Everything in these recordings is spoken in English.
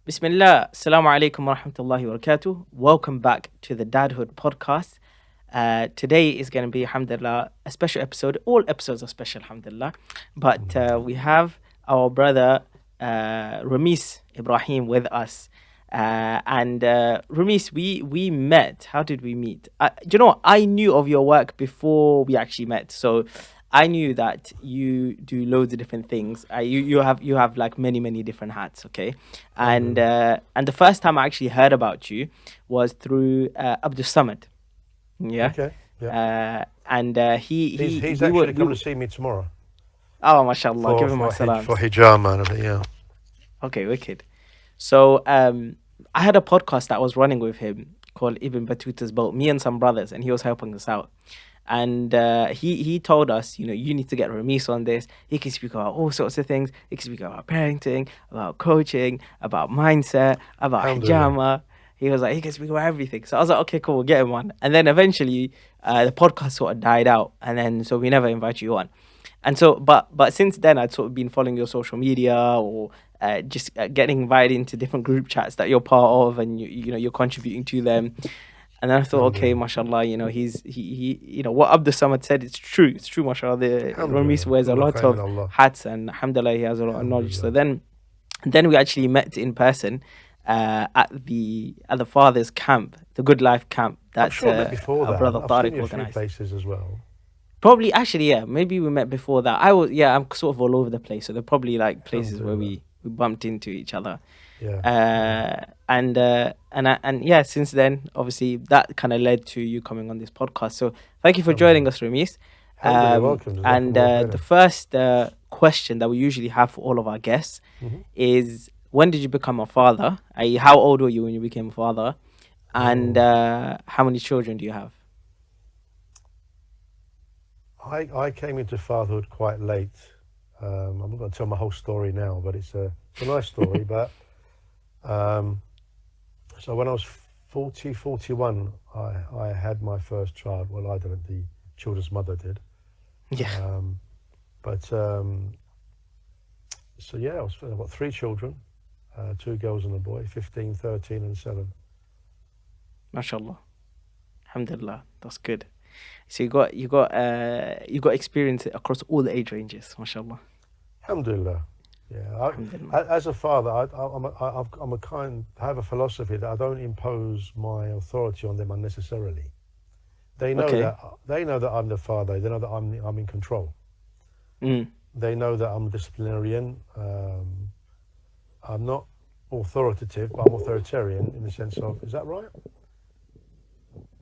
Bismillah, Assalamu alaikum wa rahmatullahi wa barakatuh. Welcome back to the Dadhood podcast. Today is going to be, alhamdulillah, a special episode. All episodes are special, alhamdulillah. But we have our brother Ramiz Ibrahim with us. Ramiz, we met. How did we meet? You know what? I knew of your work before we actually met. So I knew that you do loads of different things. You have like many different hats, okay? And the first time I actually heard about you was through Abdul Samad, yeah. Okay. Yeah. He He's we were actually coming to see me tomorrow oh mashallah, give for him my for salams. for hijama and everything. Yeah. Okay, wicked. So I had a podcast that was running with him called Ibn Battuta's Boat, me and some brothers, and he was helping us out. And he told us, you need to get Ramis on this. He can speak about all sorts of things. He can speak about parenting, about coaching, about mindset, about Alhamdulillah. hijama. He was like, he can speak about everything. So I was like, okay, cool, we'll get him on. And then eventually, the podcast sort of died out, and then so we never invite you on. And so, but since then, I'd sort of been following your social media or just getting invited into different group chats that you're part of, and you're contributing to them. And then I thought, okay, Alhamdulillah. mashallah, he what Abdul Samad said, it's true. It's true, mashallah. The Ramis Alhamdulillah. wears a Kullu lot khair min of Allah. hats, and alhamdulillah, he has a lot of knowledge. So Alhamdulillah. then we actually met in person at the father's camp, the Good Life camp I'm that sure I met before our that. brother I've seen Tariq you a few organized. places as well. Probably, actually, yeah, maybe we met before that. I'm sort of all over the place. So they're probably like places where Alhamdulillah. we bumped into each other. Yeah. Yeah. And yeah, since then, obviously, that kind of led to you coming on this podcast. So thank you for joining Alhamdulillah. us, Ramis. Alhamdulillah. Welcome. And Jazakumullah the khairan. first question that we usually have for all of our guests Mm-hmm. is, when did you become a father? I.e., how old were you when you became a father? And Oh, how many children do you have? I came into fatherhood quite late. I'm not going to tell my whole story now, but it's a nice story. But um, so when I was 41, I had my first child. Well, I didn't. The children's mother did. Yeah, Um, but so yeah, I've got three children, two girls and a boy, 15, 13 and 7. mashallah. Alhamdulillah, that's good. So you got experience across all the age ranges, mashallah. Alhamdulillah. Yeah, Alhamdulillah. as a father, I have a philosophy that I don't impose my authority on them unnecessarily. Okay. They know that I'm the father. They know that I'm in control. Mm. They know that I'm a disciplinarian. I'm not authoritative, but I'm authoritarian in the sense of, is that right?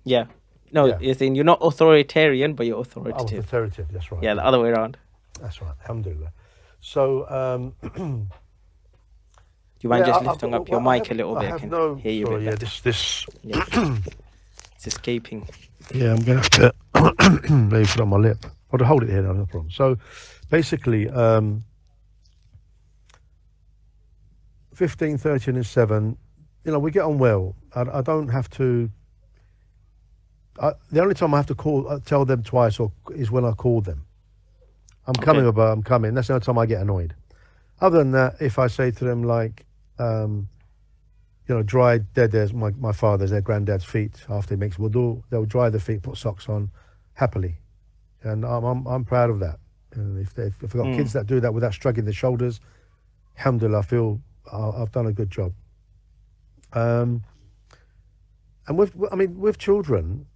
Yeah. No, Yeah, you're saying you're not authoritarian, but you're I'm authoritative. authoritative. That's right. Yeah, the Yeah, other way around. that's right. Alhamdulillah. So Do you mind yeah, just I've lifting got. up your Well, mic a little I bit? I have can no. hear you a bit Sorry. Yeah, better. this. Yeah, it's escaping. Yeah, I'm gonna have to maybe put it on my lip. I'll hold it here. No problem. So, basically, 15, 13, and 7. We get on well. I don't have to. The only time I have to tell them twice, is when I call them. I'm coming, Okay. about. I'm coming. That's the only time I get annoyed. Other than that, if I say to them like, dry my father's, their granddad's feet after he makes wudu, they'll dry the feet, put socks on, happily, and I'm proud of that. And if I've got kids Mm. that do that without shrugging their shoulders, alhamdulillah, I feel I've done a good job. Um, and with children,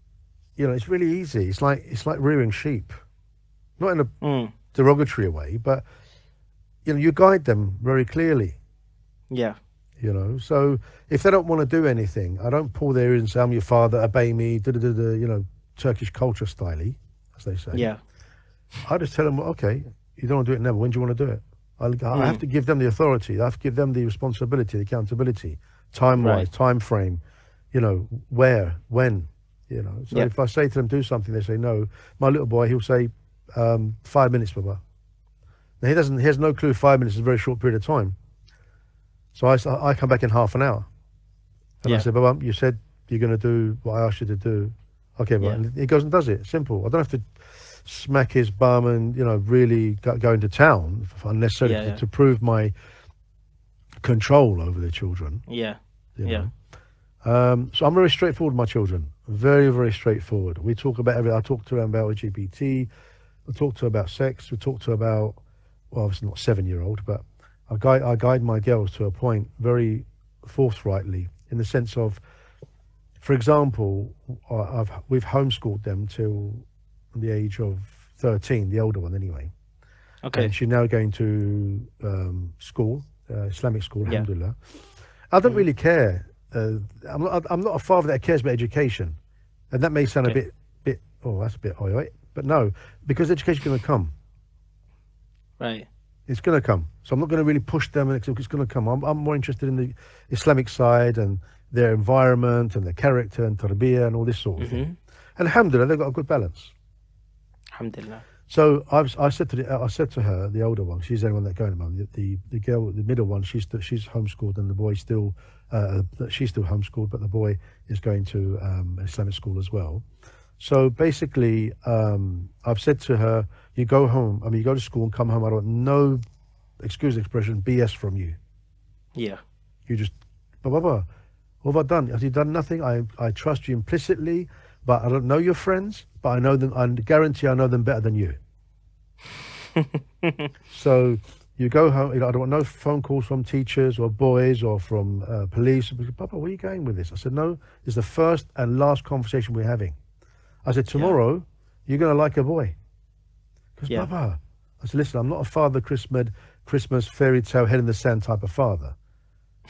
it's really easy. It's like rearing sheep, not in a Mm. derogatory way, but you guide them very clearly. Yeah. So if they don't want to do anything, I don't pull their ears and say, I'm your father, obey me, Turkish culture styley, as they say. Yeah. I just tell them, well, okay, you don't want to do it now, when do you want to do it? I have Mm. to give them the authority. I have to give them the responsibility, the accountability, time-wise, Right. time frame, where, when, So Yeah. if I say to them, do something, they say no. My little boy, he'll say, 5 minutes, Baba. Now, he has no clue 5 minutes is a very short period of time. So I come back in half an hour. And I Yeah. say, Baba, you said you're going to do what I asked you to do. Okay, but Yeah. and he goes and does it. Simple. I don't have to smack his bum and, really go into town unnecessarily Yeah. Yeah. to prove my control over their children. Yeah. You Yeah. know. So I'm very straightforward with my children. Very, very straightforward. We talk about everything. I talk to them about LGBT. I talk to her about sex. We talk to her about, well, obviously not 7-year-old, but I guide my girls to a point very forthrightly, in the sense of, for example, we've homeschooled them till the age of 13, the older one anyway. Okay. And she's now going to school, Islamic school, Yeah. alhamdulillah. I don't really care. I'm not a father that cares about education. And that may sound a bit, oh, that's a bit oi, but no, because education's going to come. Right. It's going to come. So I'm not going to really push them. It's going to come. I'm more interested in the Islamic side and their environment and their character and tarbiyah and all this sort of thing. And alhamdulillah, they've got a good balance. Alhamdulillah. So I said to her, the older one, she's the only one that's going at the moment. The girl, the middle one, she's homeschooled, and the boy she's still homeschooled, but the boy is going to Islamic school as well. So basically, I've said to her, you go home. I mean, you go to school and come home. I want no, excuse the expression, BS from you. Yeah. You just, Baba, what have I done? Have you done nothing? I trust you implicitly, but I don't know your friends, but I know them. I guarantee I know them better than you. So you go home. I don't want no phone calls from teachers or boys or from police. Papa, where are you going with this? I said, no, it's the first and last conversation we're having. I said, tomorrow you're going to like a boy. Because Papa, I said, listen, I'm not a Father Christmas fairy tale head in the sand type of father.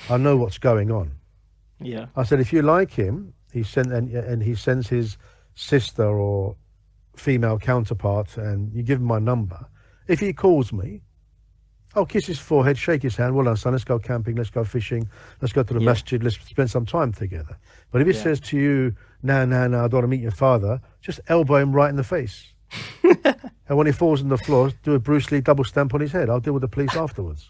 I know what's going on. Yeah. I said, if you like him, he sends his sister or female counterpart, and you give him my number. If he calls me, I'll kiss his forehead, shake his hand. Well done, son. Let's go camping. Let's go fishing. Let's go to the masjid. Let's spend some time together. But if he says to you, no, I don't want to meet your father, just elbow him right in the face. And when he falls on the floor, do a Bruce Lee double stamp on his head. I'll deal with the police afterwards.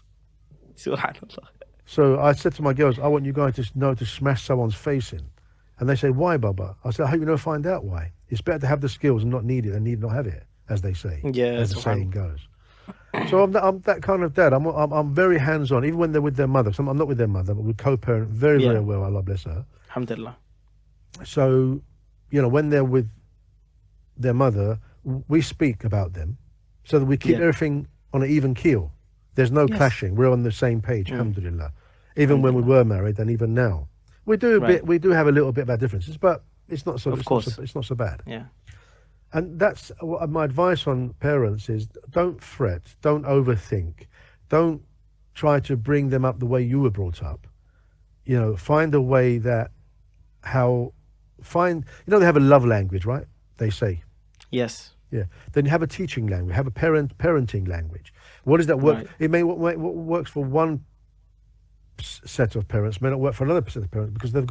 Subhanallah. So I said to my girls, I want you guys to know to smash someone's face in. And they say, why, Baba? I said, I hope you never find out why. It's better to have the skills and not need it than need not have it, as they say, as the saying goes. So I'm that kind of dad. I'm very hands-on, even when they're with their mother. I'm not with their mother, but we co-parent very, very well. Allah bless her. Alhamdulillah. So, when they're with their mother, we speak about them so that we keep everything on an even keel. There's no clashing. We're on the same page, alhamdulillah. Even when we were married and even now. We do have a little bit of our differences, but it's not so it's not so bad. Yeah. And that's my advice on parents is, don't fret, don't overthink, don't try to bring them up the way you were brought up. Find a way that they have a love language, right? They say. Yes. Yeah. Then you have a teaching language, have a parenting language. What does that work? Right. It may what works for one set of parents may not work for another set of parents, because they're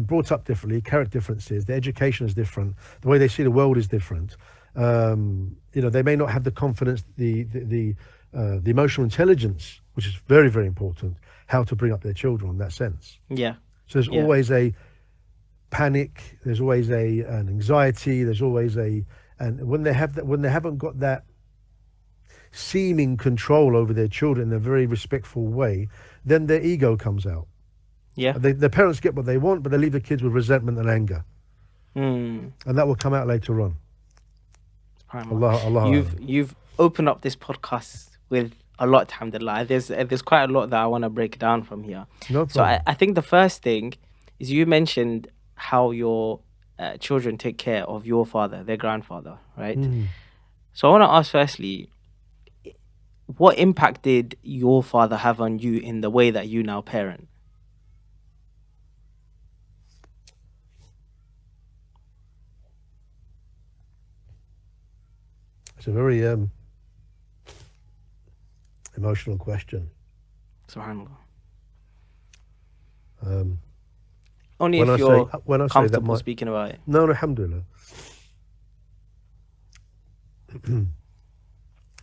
brought up differently, character differences, their education is different, the way they see the world is different. They may not have the confidence, the emotional intelligence, which is very, very important, how to bring up their children in that sense. Yeah. So there's always a panic, there's always an anxiety, there's always and when they haven't got that seeming control over their children in a very respectful way, then their ego comes out. Yeah. Their parents get what they want, but they leave the kids with resentment and anger. And that will come out later on. Allah. You've opened up this podcast with a lot, alhamdulillah. There's quite a lot that I want to break down from here. No problem. So I think the first thing is, you mentioned how your children take care of your father, their grandfather, right? So I want to ask firstly, what impact did your father have on you in the way that you now parent? It's a very emotional question. Subhanallah. when Only if I you're say, when I say comfortable that speaking about it. No, alhamdulillah.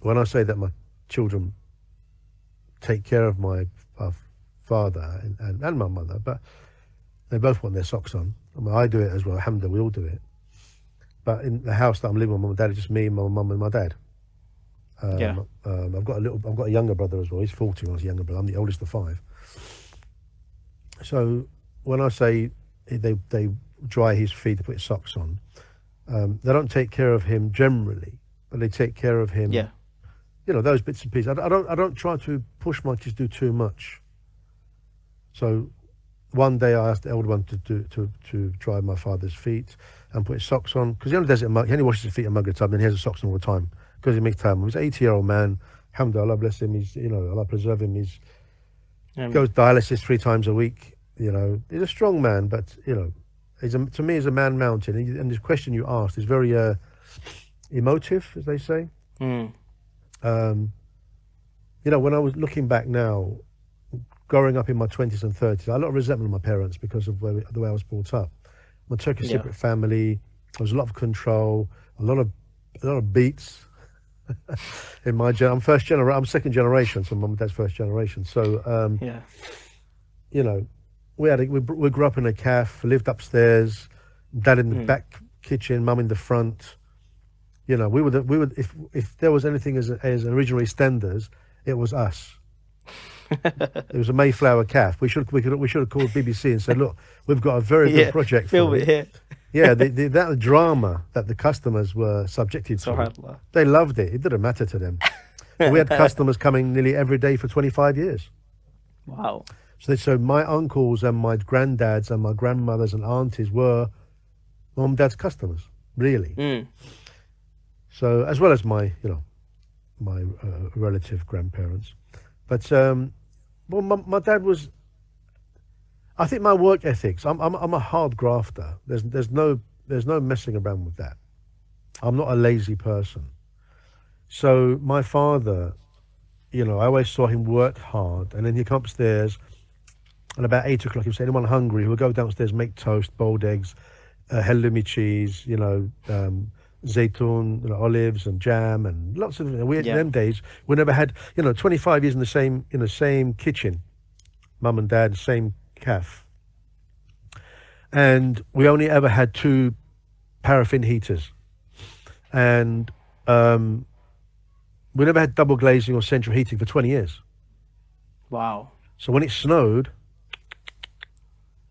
When I say that my children take care of my father and my mother, but they both want their socks on. I mean, I do it as well, alhamdulillah, we all do it. But in the house that I'm living with, my dad, it's just me, my mum and my dad. Yeah. I've got a younger brother as well. He's 40. When I was a younger brother. I'm the oldest of 5. So when I say they dry his feet, they put his socks on, they don't take care of him generally, but they take care of him. Yeah. You know, those bits and pieces. I don't try to push my kids to do too much. So one day I asked the elder one to dry my father's feet and put his socks on, because he only does it. He only washes his feet a mug at a time, and he has his socks on all the time because he makes time. He's an 80-year-old man. Alhamdulillah, Allah bless him. He's, you know, Allah preserve him. He's goes dialysis 3 times a week. You know, he's a strong man, but you know, to me, he's a man mountain. And this question you asked is very emotive, as they say. Mm. You know, when I was looking back now, growing up in my 20s and 30s, I had a lot of resentment of my parents because of the way I was brought up. My Turkish separate family, there was a lot of control, a lot of beats. In my I'm I'm second generation, so mum and dad's first generation. So you know, we grew up in a cafe, lived upstairs, dad in the back kitchen, mum in the front. You know, we would if there was anything as original EastEnders, it was us. It was a Mayflower calf. We should have called BBC and said, look, we've got a very good project film for it here. Yeah, that drama that the customers were subjected to, they loved it. It didn't matter to them. We had customers coming nearly every day for 25 years. Wow. So my uncles and my granddads and my grandmothers and aunties were mum and dad's customers, really. Mm. So as well as my relative grandparents. But well, my dad was. I think my work ethics. I'm a hard grafter. There's no messing around with that. I'm not a lazy person. So my father, you know, I always saw him work hard, and then he'd come upstairs, and about 8 o'clock he would say, "Anyone hungry?" He would go downstairs, make toast, boiled eggs, halloumi cheese, you know, zaytun, you know, olives and jam and lots of. In them days, we never had, you know, 25 years in the same kitchen, mum and dad, same calf, and we only ever had 2 paraffin heaters, and we never had double glazing or central heating for 20 years. Wow. So when it snowed,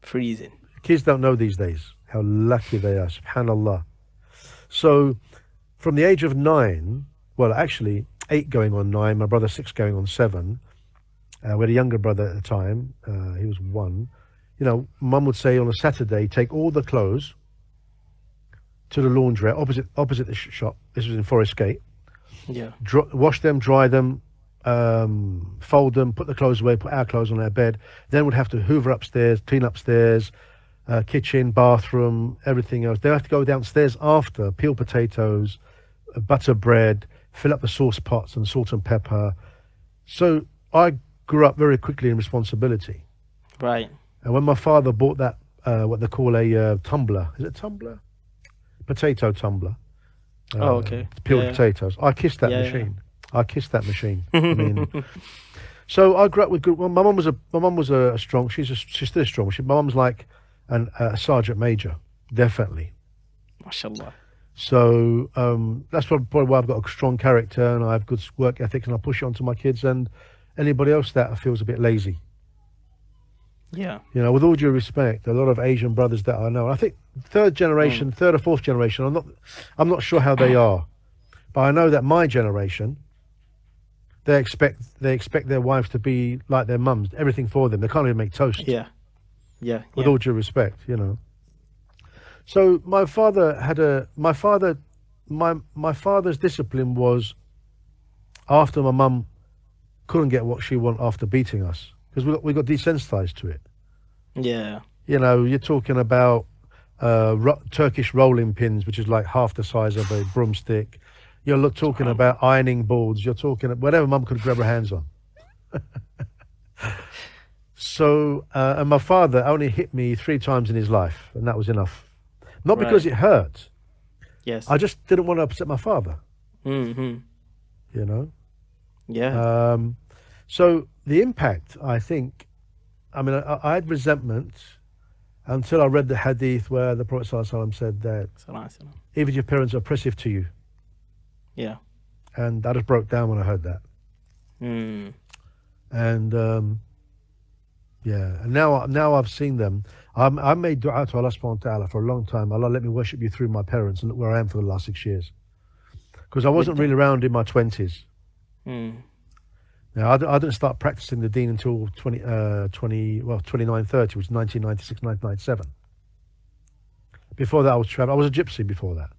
freezing. Kids don't know these days how lucky they are, subhanallah. So from the age of 9, well, actually 8 going on 9, my brother 6 going on 7, we had a younger brother at the time, he was 1. You know, mum would say on a Saturday, take all the clothes to the laundrette opposite the shop. This was in Forest Gate. Yeah. Wash them, dry them, fold them, put the clothes away, put our clothes on our bed. Then we'd have to hoover upstairs, clean upstairs, kitchen, bathroom, everything else. They have to go downstairs after, peel potatoes, butter bread, fill up the sauce pots and salt and pepper. So I grew up very quickly in responsibility. Right. And when my father bought that, what they call a tumbler, is it a tumbler? Potato tumbler. Okay. Peeled potatoes. I kissed that machine. Yeah. I kissed that machine. I mean, so I grew up with good. Well, my mum was a strong. She's still strong. My mum's like a sergeant major, definitely. MashaAllah. So that's probably why I've got a strong character and I have good work ethics, and I push it onto my kids and anybody else that feels a bit lazy. Yeah. You know, with all due respect, a lot of Asian brothers that I know, I think third or fourth generation, I'm not sure how they are, but I know that my generation, they expect their wives to be like their mums, everything for them. They can't even make toast. Yeah. Yeah. With all due respect, you know. So my father's discipline was, after my mum couldn't get what she wanted after beating us, because we got desensitized to it. Yeah. You know, you're talking about Turkish rolling pins, which is like half the size of a broomstick. You're talking about ironing boards. You're talking whatever mum could grab her hands on. So, and my father only hit me 3 times in his life, and that was enough. Not because it hurt. Yes. I just didn't want to upset my father. Mm-hmm. You know? Yeah. So the impact, I think, I mean, I had resentment until I read the hadith where the Prophet ﷺ said that even if your parents are oppressive to you, yeah, And I just broke down when I heard that. Mm. And yeah, and now I've seen them. I made dua to Allah subhanahu wa ta'ala for a long time. Allah, let me worship you through my parents, and look where I am for the last 6 years. Because I wasn't really around in my 20s. Mm. Now, I didn't start practicing the deen until 29, 30, which was 1996, 1997. Before that, I was a gypsy before that.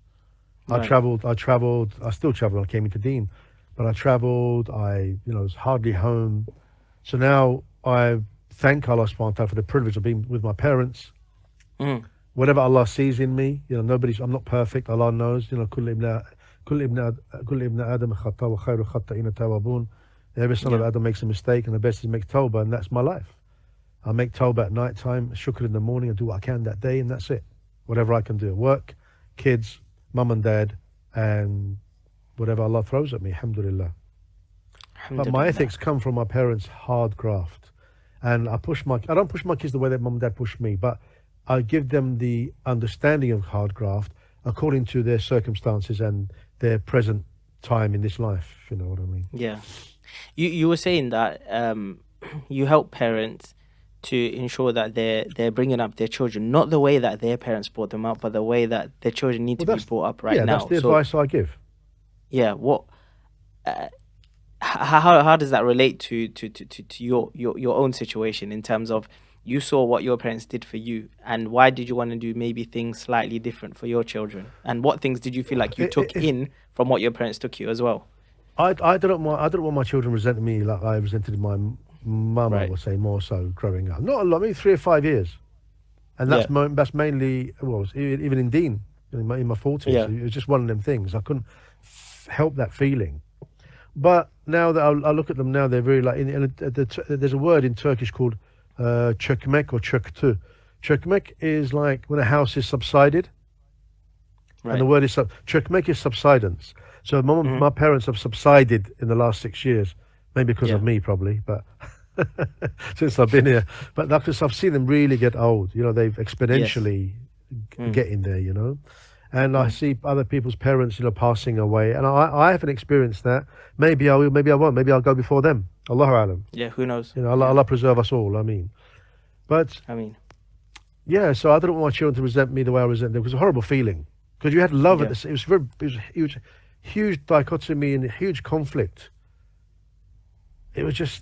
Right. I still traveled when I came into deen. But I traveled, was hardly home. So now I thank Allah subhanahu wa ta'ala for the privilege of being with my parents. Mm. Whatever Allah sees in me, I'm not perfect, Allah knows, كل ابن آدم خطأ وخير الخطائين التوابون. Every son of Adam makes a mistake, and the best is to make tawbah, and that's my life. I make tawbah at night time, shukr in the morning, I do what I can that day, and that's it. Whatever I can do. Work, kids, mum and dad, and whatever Allah throws at me, alhamdulillah. But my ethics come from my parents' hard graft. And I don't push my kids the way that mum and dad push me, but I give them the understanding of hard graft according to their circumstances and their present time in this life, if you know what I mean. Yeah. You were saying that you help parents to ensure that they're bringing up their children, not the way that their parents brought them up, but the way that their children need to be brought up now. Yeah, that's the advice I give. Yeah. What? How does that relate to your own situation in terms of you saw what your parents did for you, and why did you want to do maybe things slightly different for your children, and what things did you feel like you took in from what your parents took you as well? I don't want my children resenting me like I resented my mum. I would say more so growing up. Not a lot, maybe 3 or 5 years, and that's mainly even in Deen in my 40s. Yeah. It was just one of them things. I couldn't help that feeling. But now that I look at them now, they're very like. There's a word in Turkish called çökmek or çöktü. Çökmek is like when a house is subsided, and the word is çökmek is subsidence. So my parents have subsided in the last 6 years, maybe because of me probably, but since I've been here. But because I've seen them really get old, they've exponentially get in there, And I see other people's parents, passing away, and I haven't experienced that. Maybe I will, maybe I won't. Maybe I'll go before them. Allahu alam. Yeah, who knows? Allah preserve us all. But yeah. So I don't want my children to resent me the way I resent them. It was a horrible feeling because you had love at this. It was huge dichotomy and a huge conflict. It was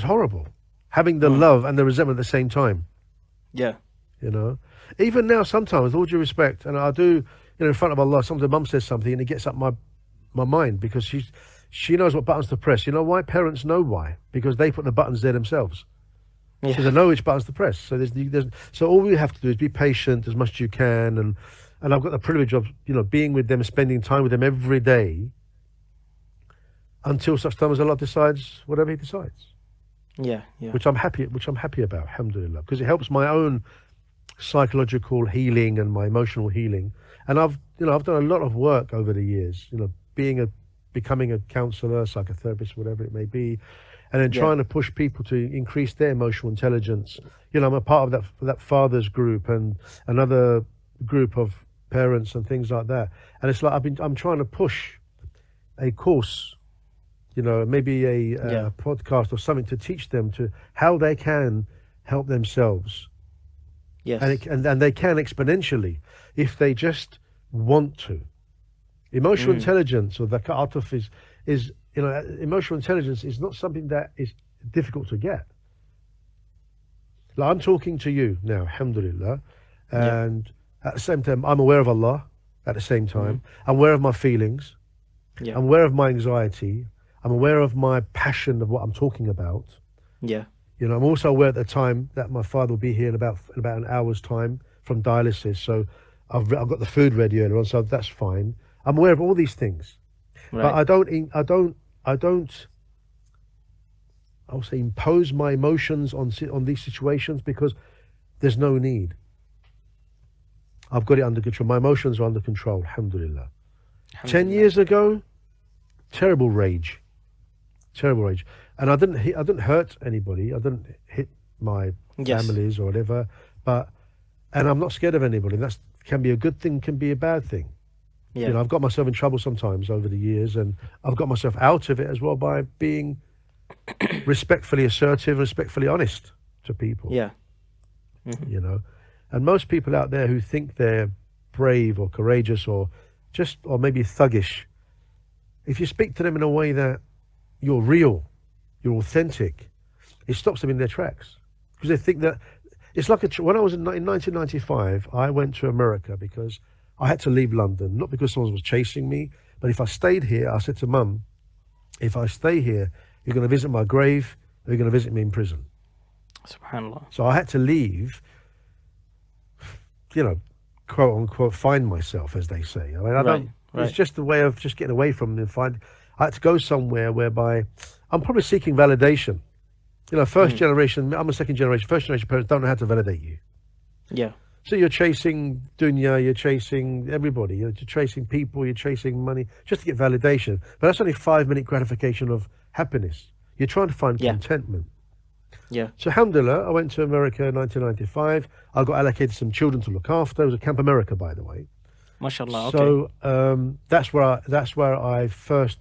horrible having the love and the resentment at the same time. Yeah. Even now, sometimes, with all due respect, and I do, in front of Allah, sometimes mum says something and it gets up my mind because she knows what buttons to press. You know why? Parents know why. Because they put the buttons there themselves. Yeah. So they know which buttons to press. So so all we have to do is be patient as much as you can. And I've got the privilege of, being with them, spending time with them every day until such time as Allah decides whatever He decides. Yeah. Which I'm happy about, alhamdulillah, because it helps my own psychological healing and my emotional healing. And I've done a lot of work over the years, becoming a counselor, psychotherapist, whatever it may be, and then trying to push people to increase their emotional intelligence. I'm a part of that fathers group and another group of parents and things like that. And it's like I'm trying to push a course, maybe a podcast or something to teach them to how they can help themselves. Yes. And they can exponentially if they just want to. Emotional intelligence or the ataf is emotional intelligence is not something that is difficult to get. Like I'm talking to you now, alhamdulillah, and at the same time I'm aware of Allah. At the same time, I'm aware of my feelings. Yeah. I'm aware of my anxiety. I'm aware of my passion of what I'm talking about. Yeah. I'm also aware at the time that my father will be here in about an hour's time from dialysis. So I've got the food ready earlier on, so that's fine. I'm aware of all these things, but I don't. I'll say impose my emotions on these situations because there's no need. I've got it under control. My emotions are under control, alhamdulillah. 10 years ago, terrible rage. And I didn't hurt anybody. I didn't hit my families or whatever. And I'm not scared of anybody. That can be a good thing, can be a bad thing. Yeah. I've got myself in trouble sometimes over the years, and I've got myself out of it as well by being respectfully assertive, respectfully honest to people. Yeah. Hmm. You know, and most people out there who think they're brave or courageous or maybe thuggish, if you speak to them in a way that you're real, you're authentic, it stops them in their tracks because they think that it's like when I was in 1995, I went to America because I had to leave London, not because someone was chasing me, but if I stayed here, I said to Mum, if I stay here, you're going to visit my grave, or you're going to visit me in prison. Subhanallah. So I had to leave, quote unquote, find myself, as they say. I mean, I don't. Right. It's just a way of just getting away from them. I had to go somewhere whereby I'm probably seeking validation. First generation. I'm a second generation. First generation parents don't know how to validate you. Yeah. So you're chasing dunya, you're chasing everybody, you're chasing people, you're chasing money just to get validation. But that's only 5-minute gratification of happiness. You're trying to find contentment. Yeah. So alhamdulillah, I went to America in 1995. I got allocated some children to look after. It was at Camp America, by the way. MashaAllah. Okay. So that's where I first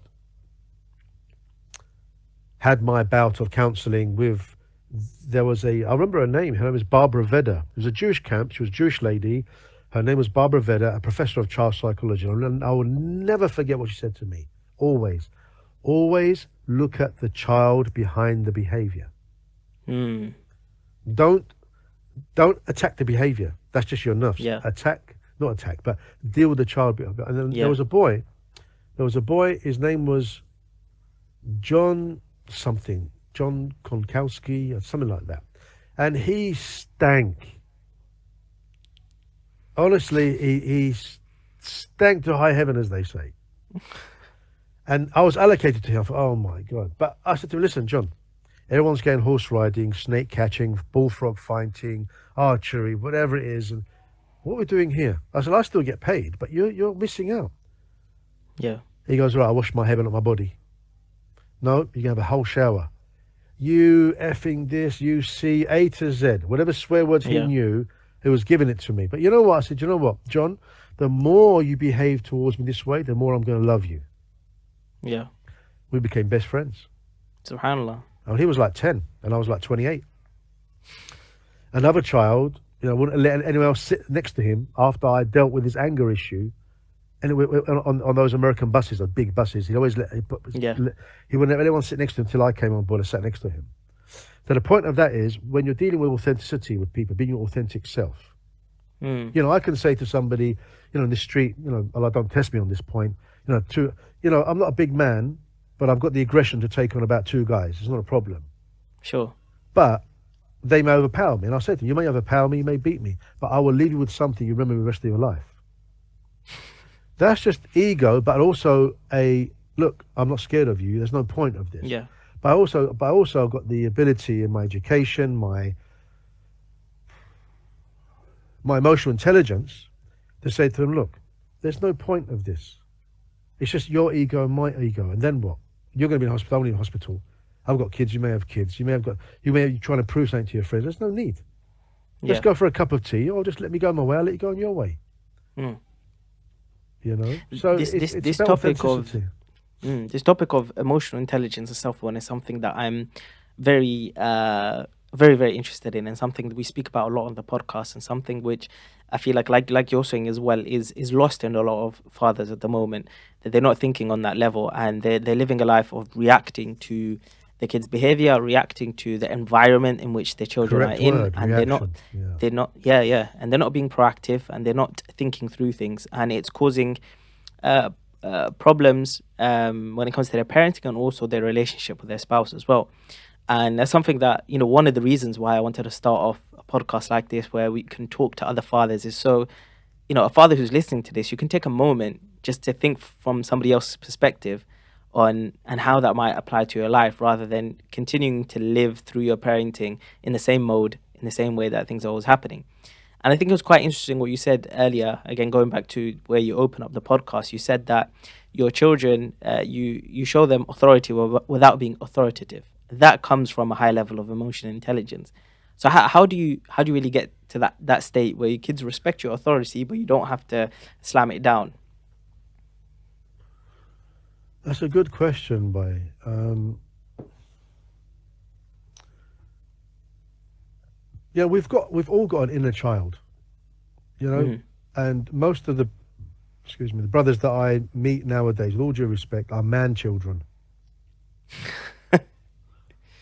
had my bout of counselling with. I remember her name. Her name was Barbara Vedder. It was a Jewish camp. She was a Jewish lady. Her name was Barbara Vedder, a professor of child psychology. And I will never forget what she said to me. Always look at the child behind the behavior. Don't attack the behavior. That's just your nerves. Yeah. Not attack, but deal with the child. And then there was a boy. His name was John something. John Konkowski or something like that. And he stank. Honestly, he stank to high heaven, as they say. And I was allocated to him. I thought, oh my God. But I said to him, listen, John, everyone's going horse riding, snake catching, bullfrog fighting, archery, whatever it is. And what are we doing here? I said, I still get paid, but you're missing out. Yeah. He goes, right, I wash my head and not my body. No, you can have a whole shower. You effing this, you see, A to Z, whatever swear words he knew, he was giving it to me. But you know what? I said, you know what, John, the more you behave towards me this way, the more I'm going to love you. Yeah. We became best friends. Subhanallah. And he was like 10 and I was like 28. Another child, wouldn't let anyone else sit next to him after I dealt with his anger issue. And on those American buses, those big buses, he wouldn't let anyone sit next to him until I came on board and sat next to him. So the point of that is, when you're dealing with authenticity with people, being your authentic self. I can say to somebody, in the street, Allah, don't test me on this point. I'm not a big man, but I've got the aggression to take on about 2 guys. It's not a problem. Sure. But they may overpower me, and I said to them, you may overpower me, you may beat me, but I will leave you with something you remember the rest of your life. That's just ego, but also look, I'm not scared of you. There's no point of this. Yeah. But I also got the ability in my education, my emotional intelligence, to say to them, look, there's no point of this. It's just your ego and my ego. And then what? You're going to be in hospital. I'm in hospital. I've got kids. You may have kids. You may be trying to prove something to your friends. There's no need. Let's go for a cup of tea, or just let me go my way. I'll let you go on your way. So this topic of emotional intelligence and self-awareness is something that I'm very very, very interested in, and something that we speak about a lot on the podcast, and something which I feel like you're saying as well is lost in a lot of fathers at the moment, that they're not thinking on that level, and they're living a life of reacting to the kids' behavior, reacting to the environment in which their children are in, and reaction. they're not being proactive, and they're not thinking through things, and it's causing problems when it comes to their parenting and also their relationship with their spouse as well. And that's something that, one of the reasons why I wanted to start off a podcast like this, where we can talk to other fathers, is so, a father who's listening to this, you can take a moment just to think from somebody else's perspective on and how that might apply to your life, rather than continuing to live through your parenting in the same mode, in the same way that things are always happening. And I think it was quite interesting what you said earlier, again, going back to where you open up the podcast. You said that your children, you show them authority without being authoritative. That comes from a high level of emotional intelligence. So how do you really get to that state where your kids respect your authority, but you don't have to slam it down? That's a good question, Bay. Yeah, we've all got an inner child, you know, Mm. and most of the, excuse me, the brothers that I meet nowadays, with all due respect, are man children.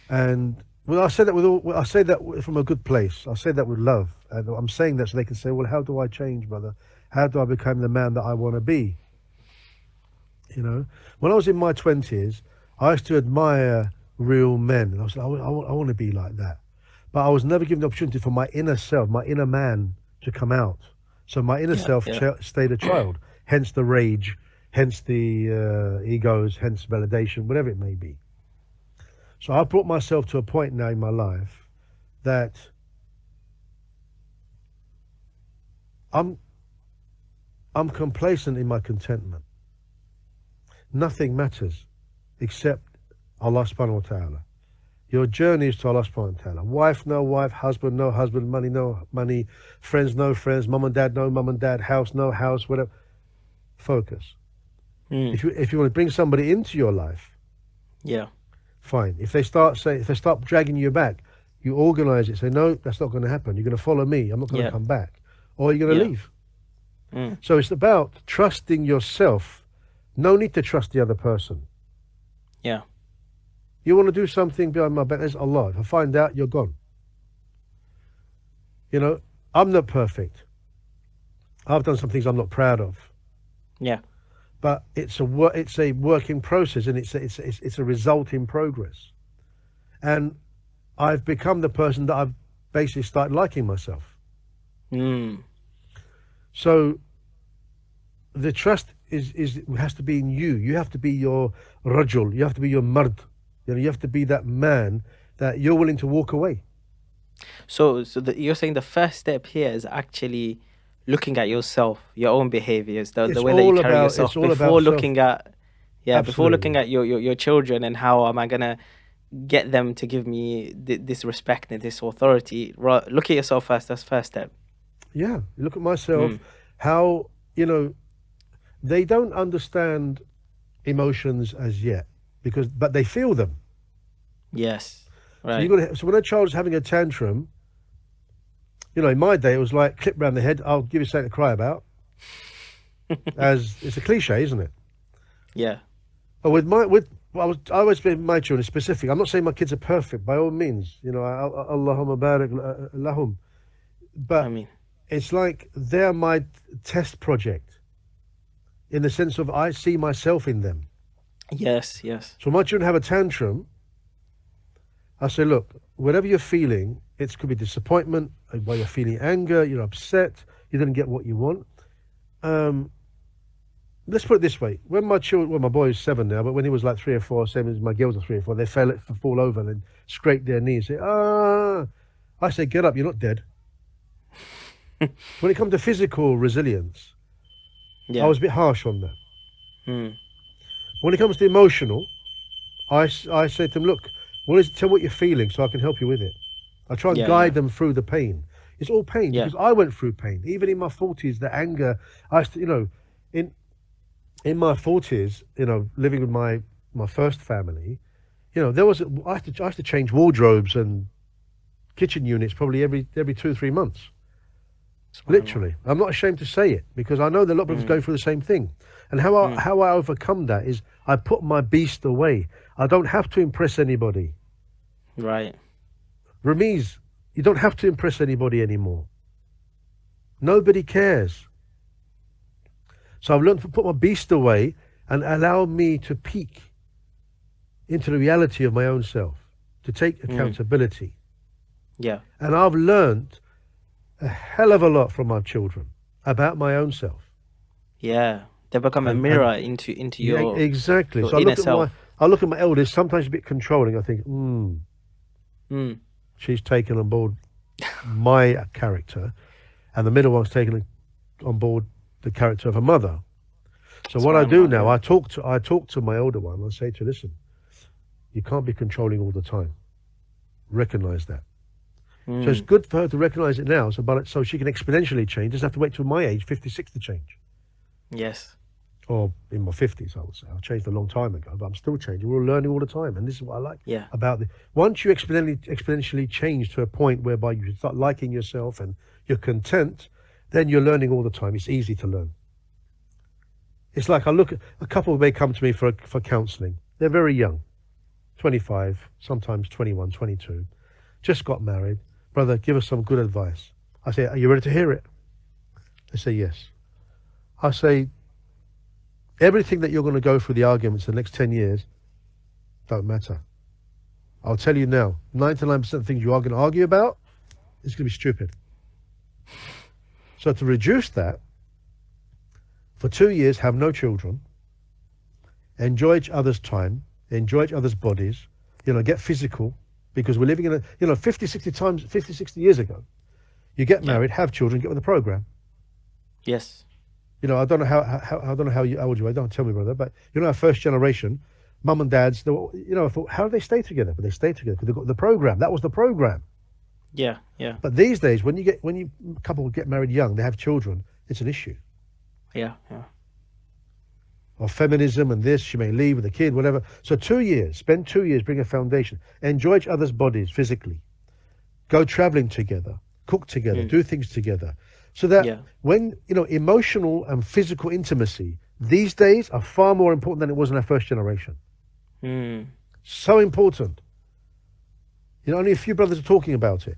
And well, I say that with all, well, I say that from a good place. I say that with love, and I'm saying that so they can say, "Well, how do I change, brother? How do I become the man that I want to be?" You know, when I was in my 20s, I used to admire real men, and I was like, I want to be like that. But I was never given the opportunity for my inner self, my inner man, to come out. So my inner Yeah, self yeah. stayed a child. Hence the rage, hence the egos, hence validation, whatever it may be. So I brought myself to a point now in my life that I'm I'm complacent in my contentment. Nothing matters except Allah subhanahu wa ta'ala. Your journey is to Allah subhanahu wa ta'ala. Wife, no wife, husband, no husband, money, no money, friends, no friends, mum and dad, no mum and dad, house, no house, whatever. Focus. Mm. If you want to bring somebody into your life, Yeah, fine. If they start dragging you back, you organize it. Say, no, that's not going to happen. You're going to follow me. I'm not going to yeah, come back. Or you're going to yeah. leave. Mm. So it's about trusting yourself. No need to trust the other person. Yeah, You want to do something behind my back, there's Allah. If I find out, you're gone. You know, I'm not perfect. I've done some things I'm not proud of. yeah. But it's a working process, and it's a result in progress. And I've become the person that I've basically started liking myself. Mm. So the trust has to be in you. You have to be your rajul. You have to be your mard. You know, you have to be that man that you're willing to walk away. You're saying the first step here is actually looking at yourself, your own behaviors, the It's way that you all carry about it's yourself all about before self. looking at, yeah, before looking Absolutely. at your children and how am I gonna get them to give me this respect and this authority. Look at yourself first. That's first step. Yeah. You look at myself. Mm. How they don't understand emotions as yet but they feel them. Yes. So you Right. got to. So when a child's having a tantrum, in my day it was like clip round the head. I'll give you something to cry about. As it's a cliche, isn't it? Yeah. But I always been my children specific. I'm not saying my kids are perfect by all means. Allahumma barik lahum. I But mean, it's like they're my test project in the sense of I see myself in them. yes. Yes. So when my children have a tantrum, I say, look, whatever you're feeling, it could be disappointment, while you're feeling anger, you're upset, you didn't get what you want. Um, let's put it this way: when my boy is 7 now, but when he was like 3 or 4, same as my girls are 3 or 4, they fall over and then scrape their knees. Say, I say, get up, you're not dead. When it comes to physical resilience, I Yeah. was a bit harsh on that. Mm. When it comes to emotional, I say to them, look, tell what you're feeling so I can help you with it. I try and Yeah. Yeah. guide them through the pain. It's all pain Yeah. because I went through pain. Even in my 40s, the anger, I used to, in my 40s, living with my first family, I used to change wardrobes and kitchen units probably every 2 or 3 months. Subhanallah. Literally. I'm not ashamed to say it because I know that a lot of people Mm. go through the same thing. And how Mm. I overcome that is I put my beast away. I don't have to impress anybody. Right. Ramiz, you don't have to impress anybody anymore. Nobody cares. So I've learned to put my beast away and allow me to peek into the reality of my own self, to take Mm. accountability. Yeah. And I've learned a hell of a lot from my children about my own self. Yeah. They become a And mirror into yeah, exactly. your So inner self. I look at my eldest, sometimes a bit controlling. I think, Mm. she's taken on board my character, and the middle one's taken on board the character of a mother. So what I do Subhanallah. now, Yeah. I talk to my older one. I say to her, listen, you can't be controlling all the time. Recognize that. So it's Mm. good for her to recognize it now, so she can exponentially change. Doesn't have to wait till my age, 56, to change. Yes. or in my 50s, I would say. I changed a long time ago, but I'm still changing. We're learning all the time. And this is what I like Yeah. about the. Once you exponentially change to a point whereby you start liking yourself and you're content, then you're learning all the time. It's easy to learn. It's like I look at a couple may come to me for counseling. They're very young, 25, sometimes 21, 22, just got married. Brother, give us some good advice. I say, are you ready to hear it? They say, yes. I say, everything that you're going to go through the arguments the next 10 years don't matter. I'll tell you now, 99% of things you are going to argue about is going to be stupid. So to reduce that, for 2 years, have no children, enjoy each other's time, enjoy each other's bodies, get physical, because we're living in a, 50, 60 years ago, you get married, have children, get with the program. Yes. I don't know how old you are. Don't tell me, brother. But our first generation, mum and dads, they were, I thought, how do they stay together? But they stay together because they got the program. That was the program. Yeah, yeah. But these days, when a couple get married young, they have children, it's an issue. Yeah, yeah. Or feminism and this, she may leave with a kid, whatever. So 2 years, spend 2 years, bring a foundation, enjoy each other's bodies physically, go traveling together, cook together, do things together. So that when, emotional and physical intimacy these days are far more important than it was in our first generation. So important. Only a few brothers are talking about it.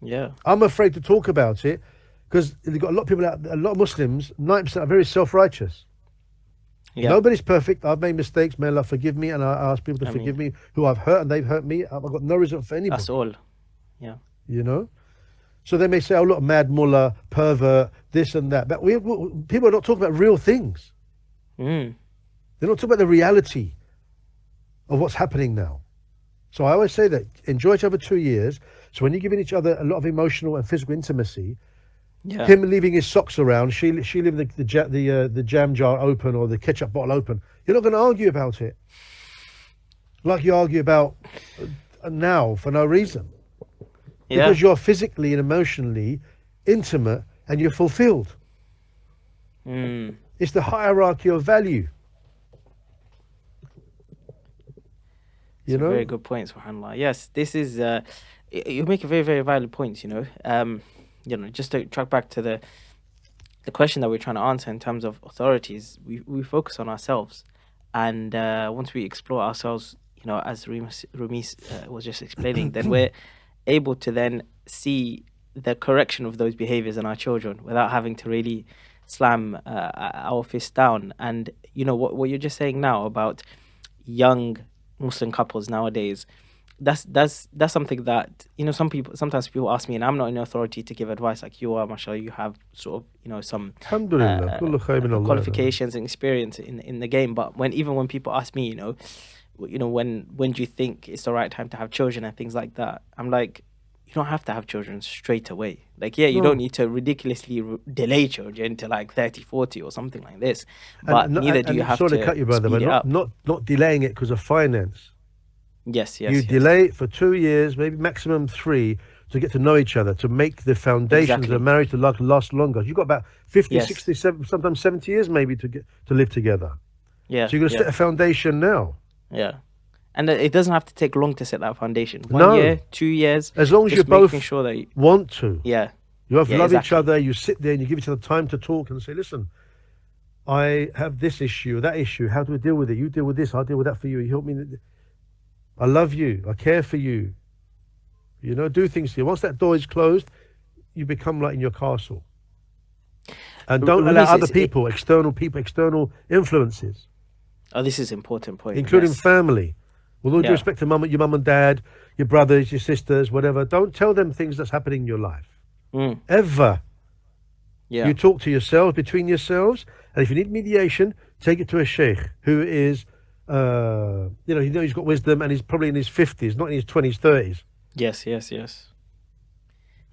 Yeah. I'm afraid to talk about it because you've got a lot of people a lot of Muslims, 90% are very self-righteous. Yeah. Nobody's perfect. I've made mistakes. May Allah forgive me. And I ask people to forgive me who I've hurt and they've hurt me. I've got no resentment for anybody. That's all. Yeah. So they may say, oh, look, mad mullah, pervert, this and that. But people are not talking about real things. They're not talking about the reality of what's happening now. So I always say that enjoy each other 2 years. So when you're giving each other a lot of emotional and physical intimacy, him leaving his socks around, she leaving the jam jar open or the ketchup bottle open, you're not going to argue about it. Like you argue about now for no reason. Because you're physically and emotionally intimate and you're fulfilled. It's the hierarchy of value. Very good points, subhanAllah. Yes, this is you make a very, very valid point, just to track back to the question that we're trying to answer in terms of authorities, we focus on ourselves. And once we explore ourselves, as Ramiz was just explaining, then we're able to then see the correction of those behaviors in our children without having to really slam our fist down. And what you're just saying now about young Muslim couples nowadays, that's something that sometimes people ask me, and I'm not in authority to give advice like you are, mashallah. You have sort of some qualifications and experience in the game. But when people ask me, when do you think it's the right time to have children and things like that, I'm like, you don't have to have children straight away. Like, you don't need to ridiculously delay children to like 30, 40 or something like this. But neither do you have to cut you, brother, speed it up. Not delaying it because of finance. Yes. You delay it for 2 years, maybe maximum 3, to get to know each other, to make the foundations of marriage to last longer. You've got about 50, 60, 70, sometimes 70 years maybe to live together. Yeah. So you're going to set a foundation now. Yeah. And it doesn't have to take long to set that foundation. 1 year, 2 years. As long as you both sure that want to. Yeah. You have love each other. You sit there and you give each other time to talk and say, listen, I have this issue, that issue. How do we deal with it? You deal with this. I'll deal with that for you. You help me. I love you. I care for you. Do things to you. Once that door is closed, you become like in your castle. And don't allow other people, external influences. Oh, this is an important point. Including family. With all due respect to your mum and dad, your brothers, your sisters, whatever, don't tell them things that's happening in your life. Ever. Yeah. You talk to yourselves, between yourselves, and if you need mediation, take it to a sheikh who is, he's got wisdom and he's probably in his 50s, not in his 20s, 30s. Yes.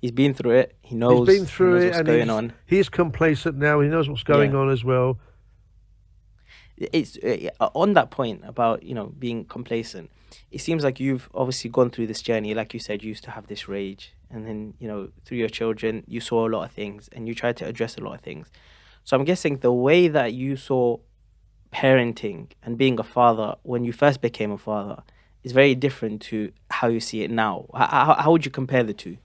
He's been through it. He knows. He's been through it, what's going on. He's complacent now. He knows what's going on as well. It's on that point about being complacent. It seems like you've obviously gone through this journey. Like you said, you used to have this rage, and then through your children, you saw a lot of things, and you tried to address a lot of things. So I'm guessing the way that you saw parenting and being a father when you first became a father is very different to how you see it now. How would you compare the two?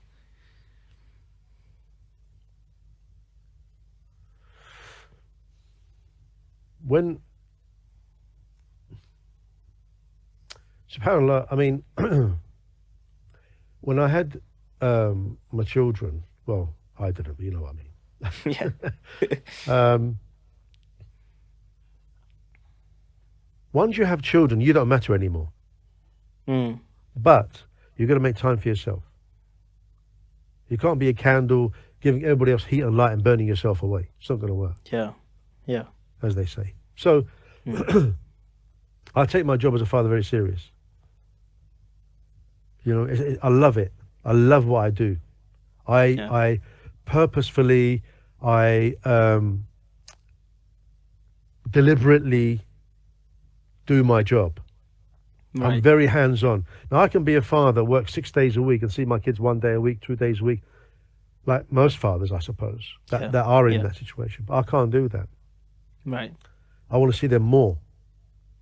When, subhanAllah, I mean, when I had my children, well, I didn't, but you know what I Yeah. mean. Once you have children, you don't matter anymore. Mm. But you've got to make time for yourself. You can't be a candle giving everybody else heat and light and burning yourself away. It's not going to work, Yeah. Yeah. as they say. So Mm. I take my job as a father very serious. You know, I love it. I love what I do. Yeah. I purposefully, I deliberately do my job. I'm Right. very hands-on. Now, I can be a father, work 6 days a week and see my kids 1 day a week, 2 days a week, like most fathers, I suppose, Yeah. that are in Yeah. that situation. But I can't do that. Right. I want to see them more.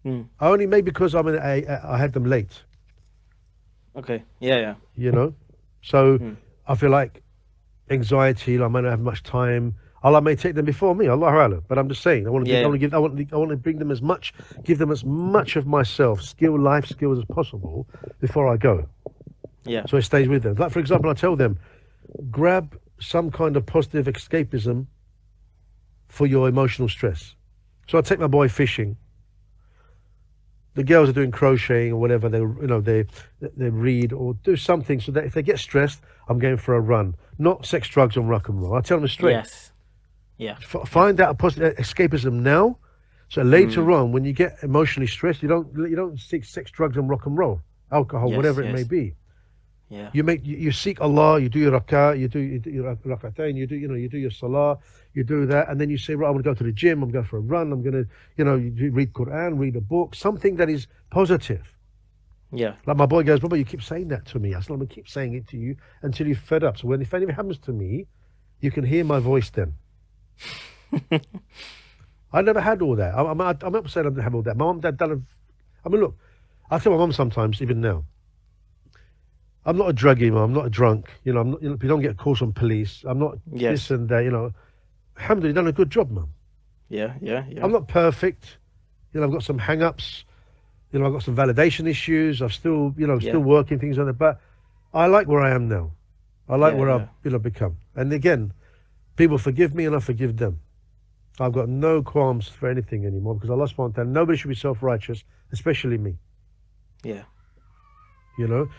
Mm. Only maybe because I had them late, Okay. Yeah. Yeah. you know? So Mm. I feel like anxiety, like I might not have much time. Allah may take them before me, Allahu Alam. But I'm just saying, I want Yeah. to give, I want to bring them give them as much of myself, life skills as possible before I go. Yeah. So it stays with them. Like, for example, I tell them, grab some kind of positive escapism for your emotional stress. So I take my boy fishing. The girls are doing crocheting or whatever. They read or do something so that if they get stressed, I'm going for a run. Not sex, drugs, and rock and roll. I tell them straight. Yes. Yeah. Find out a positive escapism now, so later on, when you get emotionally stressed, you don't seek sex, drugs, and rock and roll, alcohol, Yes, whatever it yes. may be. Yeah. You seek Allah, you do your rak'ah, you do your rak'atayn, you do your salah, you do that, and then you say, right, I'm going to go to the gym, I'm going to go for a run, I'm going to you read Quran, read a book, something that is positive. Yeah. Like my boy goes, Baba, you keep saying that to me. I said, I'm going to keep saying it to you until you're fed up. So if anything happens to me, you can hear my voice then. I never had all that. I'm not saying I didn't have all that. My mum, dad, done. I mean, look, I tell my mum sometimes, even now, I'm not a druggie, mum. I'm not a drunk. I'm not. You don't get calls from police. I'm not Yes. this and that. Alhamdulillah, you've done a good job, mum. Yeah. Yeah. Yeah. I'm not perfect. I've got some hang-ups. I've got some validation issues. I've still, Yeah. still working things on it. But I like where I am now. I like Yeah, where yeah. I've, become. And again, people forgive me and I forgive them. I've got no qualms for anything anymore because Allah subhanahu wa ta'ala, nobody should be self-righteous, especially me. Yeah.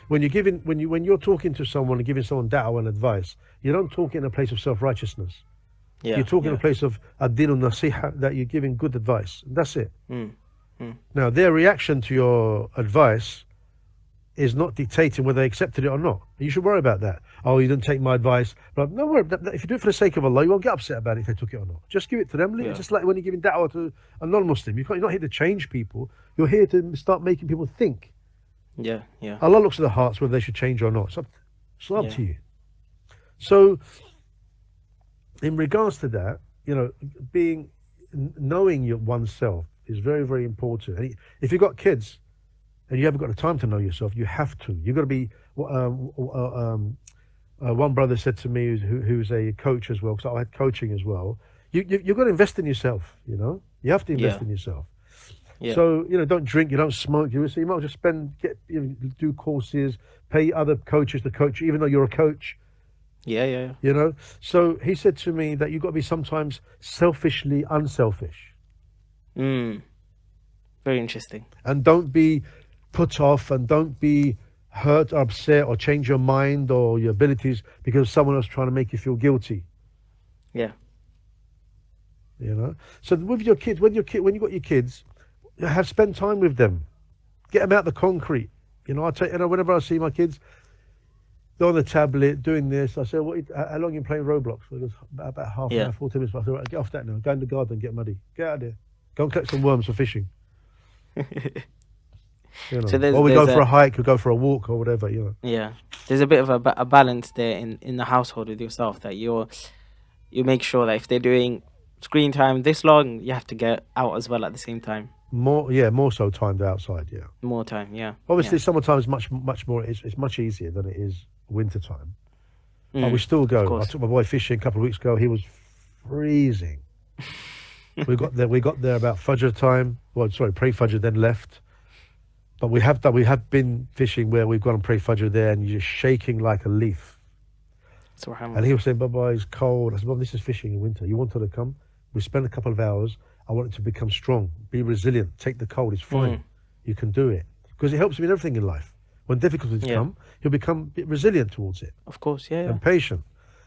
When you're talking to someone and giving someone da'wah and advice, you don't talk in a place of self-righteousness. Yeah. You're talking in yeah. a place of ad-din nasiha, that you're giving good advice. That's it. Mm. Now, their reaction to your advice is not dictating whether they accepted it or not. You should worry about that. Oh, you didn't take my advice. But no worry. If you do it for the sake of Allah, you won't get upset about it if they took it or not. Just give it to them. Yeah. Just like when you're giving da'wah to a non-Muslim. You're not here to change people. You're here to start making people think. Yeah. Yeah. Allah looks at the hearts whether they should change or not. It's up Yeah. to you. So, in regards to that, knowing oneself is very, very important. And if you've got kids and you haven't got the time to know yourself, you have to. You've got to be. One brother said to me, who's a coach as well, because I had coaching as well. You've got to invest in yourself. You have to invest Yeah. in yourself. Yeah. So don't drink, you don't smoke. So you might just do courses, pay other coaches to coach you, even though you're a coach. Yeah. Yeah. So he said to me that you've got to be sometimes selfishly unselfish. Very interesting. And don't be put off and don't be hurt or upset or change your mind or your abilities because someone else trying to make you feel guilty. Yeah. So with your kids, when you got your kids, spend time with them, get them out the concrete. Whenever I see my kids, they're on the tablet doing this. I say, how long are you playing Roblox? He goes, about half an Yeah. hour, 40 minutes. I said, right, get off that now. Go in the garden and get muddy. Get out of there. Go and collect some worms for fishing. So or we go there's for a hike, we go for a walk or whatever. Yeah, there's a bit of a balance there in the household with yourself that you make sure that if they're doing screen time this long, you have to get out as well at the same time. More so timed outside. Yeah. More time, yeah. Obviously, Yeah. summertime is much more. It's much easier than it is winter time. But we Mm, still of go. I course. took my boy fishing a couple of weeks ago. He was freezing. We got there about Fajr time. Well, sorry, pre-Fajr, then left. But we have been fishing where we've gone on pre-Fajr there, and you're just shaking like a leaf. And Subhanallah. he was saying, "Baba, it's cold." I said, "Bob, this is fishing in winter. You wanted to come? We spend a couple of hours. I want it to become strong, be resilient, take the cold. It's fine. Mm, You can do it because it helps him in everything in life. When difficulties yeah, come, he'll become a bit resilient towards it of course. Yeah, and patient.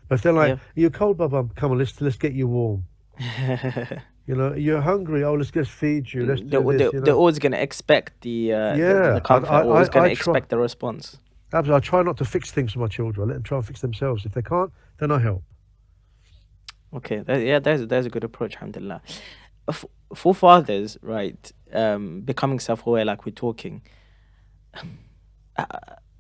But if they're like, yeah. "You're cold, Baba, come on, let's get you warm." Yeah. You know, you're hungry. Oh, let's just feed you. Let's They're, do this. they're always gonna expect the Yeah. comfort. Always gonna I try. expect the response. Absolutely, I try not to fix things for my children. I let them try and fix themselves. If they can't, then I help. Okay, yeah, there's a good approach, alhamdulillah. For fathers, right, becoming self-aware, like we're talking, uh,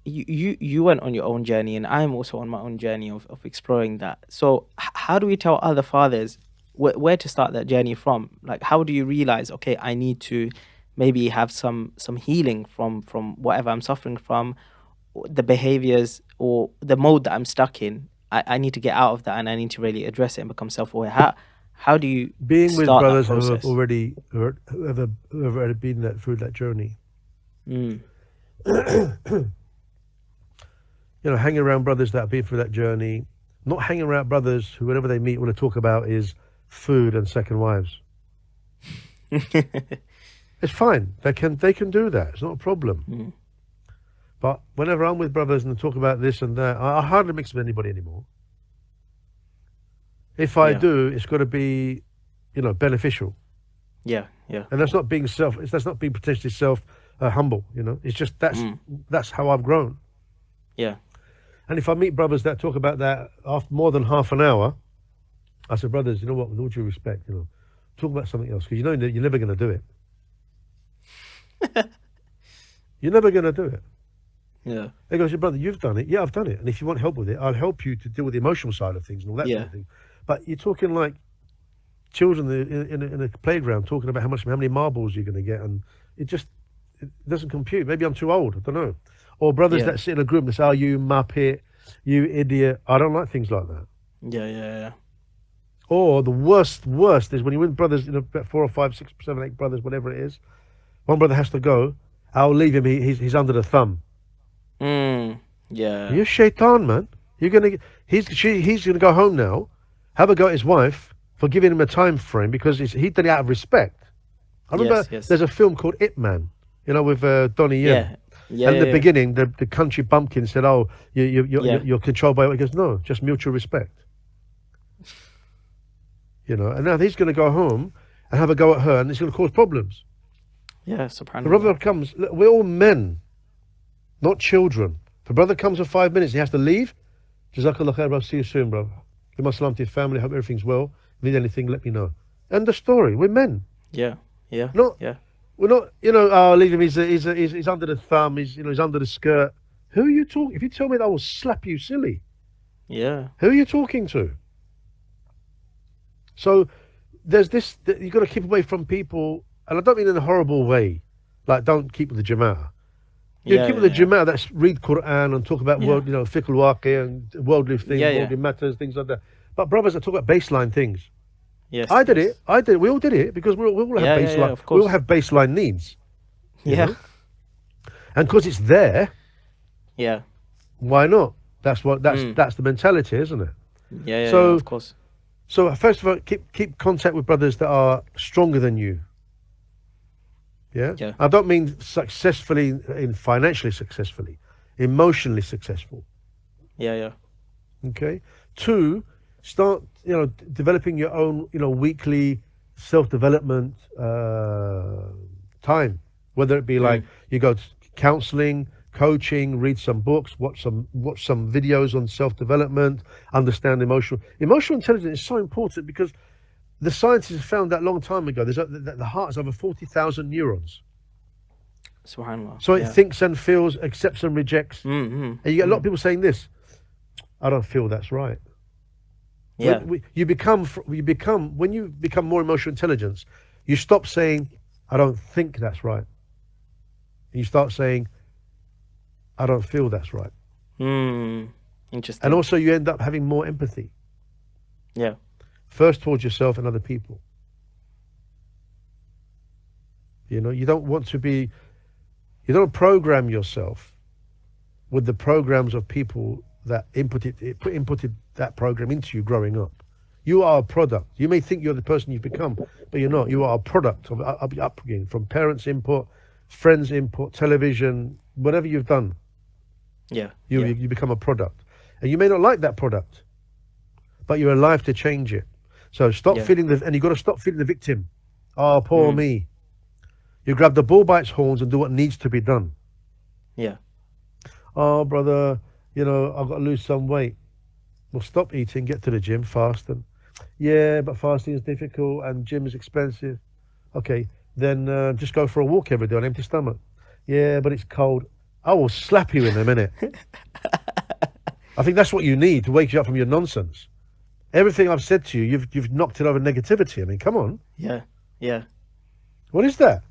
you went on your own journey, and I'm also on my own journey of exploring that. So, how do we tell other fathers where to start that journey from? Like, how do you realize, okay, I need to maybe have some healing from whatever I'm suffering from, or the behaviors or the mode that I'm stuck in. I need to get out of that, and I need to really address it and become self-aware. How do you Being with start that brothers who have process? already whoever already been through that journey. Mm, You know, hanging around brothers that have been through that journey. Not hanging around brothers who, whenever they meet, want to talk about is food and second wives. It's fine. They can do that. It's not a problem. mm, But whenever I'm with brothers and they talk about this and that, I hardly mix with anybody anymore. If I yeah, do, it's got to be, you know, beneficial. yeah, yeah. And that's not being that's not being potentially humble. You know, it's just Mm, that's how I've grown. yeah, And if I meet brothers that talk about that after more than half an hour, I said, brothers, you know what? With all due respect, you know, talk about something else because you know that you're never going to do it. You're never going to do it. yeah, They go, brother, you've done it. Yeah, I've done it. And if you want help with it, I'll help you to deal with the emotional side of things and all that sort yeah, of thing. But you're talking like children in a playground talking about how many marbles you're going to get, and it doesn't compute. Maybe I'm too old. I don't know. Or brothers yeah, that sit in a group and say, "Oh, you muppet, you idiot." I don't like things like that. yeah, yeah, Or the worst is when you win brothers, you know, about 4 or 5, 6, 7, 8 brothers, whatever it is. One brother has to go. I'll leave him. He's under the thumb. yeah. Yeah, You're shaitan, man. He's gonna go home now, have a go at his wife for giving him a time frame because he did it out of respect. I remember yes, yes, there's a film called It Man, you know, with Donnie Yen. yeah, yeah, And in yeah, the yeah, beginning, the country bumpkin said, "Oh, yeah, you're controlled by." He goes, "No, just mutual respect." You know, and now he's going to go home and have a go at her, and it's going to cause problems. yeah. The brother Subhanallah. comes. Look, we're all men, not children. If a brother comes for 5 minutes, he has to leave. Jazakallah khair, bro. See you soon, bro. Give my salam to your family. Hope everything's well. If you need anything, let me know. End of story. We're men. Yeah, yeah, Not yeah, we're not. You know, oh, leave him. He's under the thumb. He's under the skirt. Who are you talking? If you tell me that, I will slap you silly. yeah, Who are you talking to? So there's this. You've got to keep away from people, and I don't mean in a horrible way. Like, don't keep with the jama'ah. You yeah, keep with yeah, the yeah, jama'ah that read Quran and talk about yeah, world, you know, fiqh al-waqi and worldly things, yeah, yeah. worldly matters, things like that. But brothers that talk about baseline things. Yes, I did yes. it. I did. We all did it because we all have Yeah, yeah, yeah. baseline. Of We all course. have baseline needs. You Yeah, know, and because it's there, yeah, why not? That's mm. that's the mentality, isn't it? Yeah, yeah, yeah. So Of course. so first of all, keep contact with brothers that are stronger than you. Yeah, Yeah, I don't mean successfully in financially successfully, emotionally successful. yeah, yeah, Okay. 2, start developing your own weekly self-development time, whether it be like mm. you go to counseling, coaching, read some books, watch some videos on self-development, understand emotional intelligence is so important because the scientists found that long time ago the heart has over 40,000 neurons, Subhanallah. so it Yeah. thinks and feels, accepts and rejects. Mm, mm, And you get a lot of mm. people saying this: I don't feel that's right. Yeah. When you become more emotional intelligence, you stop saying, "I don't think that's right," and you start saying, "I don't feel that's right." Hmm. And Interesting. also, you end up having more empathy, Yeah. first towards yourself and other people. You don't want to be, you don't program yourself with the programs of people that inputted that program into you growing up. You are a product. You may think you're the person you've become, but you're not. You are a product of upbringing, from parents' input, friends' input, television, whatever you've done. Yeah. You, Yeah. you become a product. And you may not like that product, but you're alive to change it. So stop Yeah. feeling and you've got to stop feeling the victim. Oh, poor Mm. me. You grab the bull by its horns and do what needs to be done. Yeah. Oh, brother, I've got to lose some weight. Well, stop eating, get to the gym, fast. And yeah, but fasting is difficult and gym is expensive. Okay, then just go for a walk every day on empty stomach. Yeah, but it's cold. I will slap you in a minute. I think that's what you need to wake you up from your nonsense. Everything I've said to you, you've knocked it over negativity. I mean, come on. Yeah. Yeah. What is that?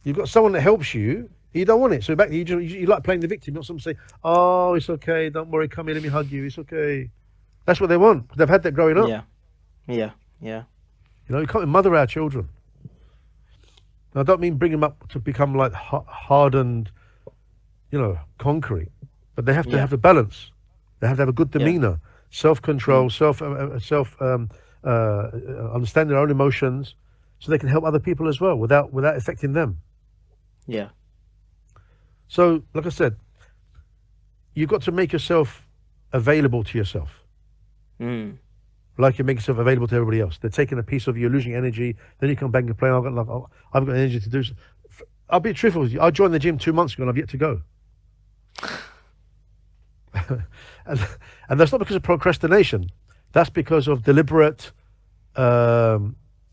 You've got someone that helps you. You don't want it. So back you like playing the victim. Not someone say, "Oh, it's okay. Don't worry. Come here. Let me hug you. It's okay." That's what they want. They've had that growing up. Yeah. Yeah. Yeah. You can't mother our children. I don't mean bring them up to become like hardened, concrete. But they have to have a balance. They have to have a good demeanor, self-control, understanding their own emotions, so they can help other people as well without affecting them. Yeah. So, like I said, you've got to make yourself available to yourself, Mm. like you make yourself available to everybody else. They're taking a piece of you, losing energy. Then you come back and complain, I've got energy to do. I'll be truthful with you. I joined the gym 2 months ago and I've yet to go. and that's not because of procrastination. That's because of deliberate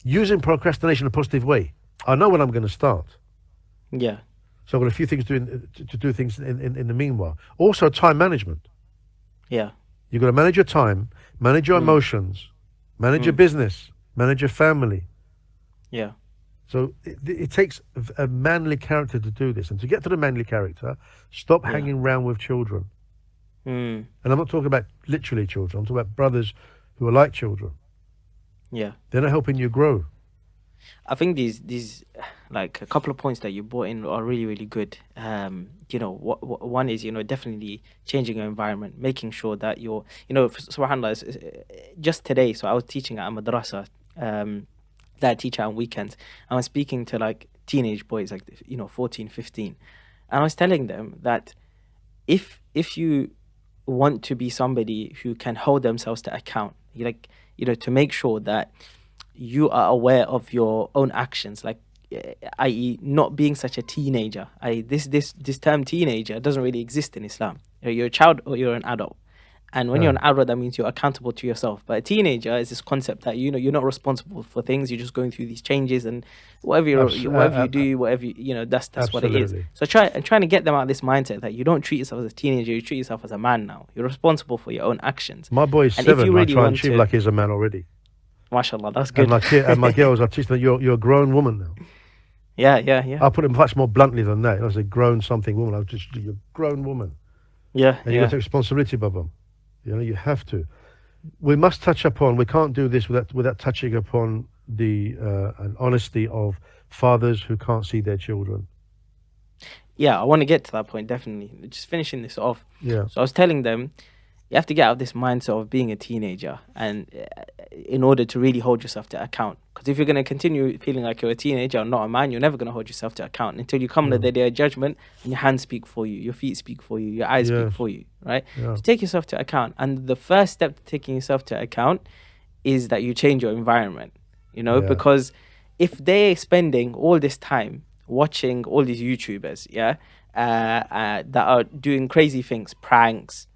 using procrastination in a positive way. I know when I'm going to start. Yeah. So I've got a few things to do things in the meanwhile. Also, time management. Yeah. You've got to manage your time, manage your emotions, manage your business, manage your family. Yeah. So it takes a manly character to do this. And to get to the manly character, stop hanging around with children. Mm. And I'm not talking about literally children. I'm talking about brothers who are like children. Yeah. They're not helping you grow. I think these like a couple of points that you brought in are really, really good. One is, definitely changing your environment, making sure that you're, subhanAllah, just today, so I was teaching at a madrasa that I teach on weekends. I was speaking to like teenage boys, like, 14, 15. And I was telling them that if you want to be somebody who can hold themselves to account, to make sure that you are aware of your own actions, like i.e. not being such a teenager. This term teenager doesn't really exist in Islam. You're a child or you're an adult. And when you're an adult, that means you're accountable to yourself. But a teenager is this concept that you're not responsible for things. You're just going through these changes, and whatever you do, that's what it is. Absolutely. So trying to get them out of this mindset that you don't treat yourself as a teenager, you treat yourself as a man now. You're responsible for your own actions. My boy's And if 7. you I really try and want treat him to- like he's a man already. Mashallah, that's good. And my girls, I teach them, you're a grown woman now. Yeah. I'll put it much more bluntly than that. I say grown something woman. You're a grown woman. Yeah, And you got to take responsibility, Baba. You have to. We must touch upon, we can't do this without touching upon the an honesty of fathers who can't see their children. Yeah, I want to get to that point, definitely. Just finishing this off. Yeah. So I was telling them, you have to get out of this mindset of being a teenager, and in order to really hold yourself to account. Because if you're going to continue feeling like you're a teenager and not a man, you're never going to hold yourself to account until you come to the day of judgment and your hands speak for you, your feet speak for you, your eyes speak for you, right? Yeah. So take yourself to account. And the first step to taking yourself to account is that you change your environment, because if they're spending all this time watching all these YouTubers, that are doing crazy things, pranks,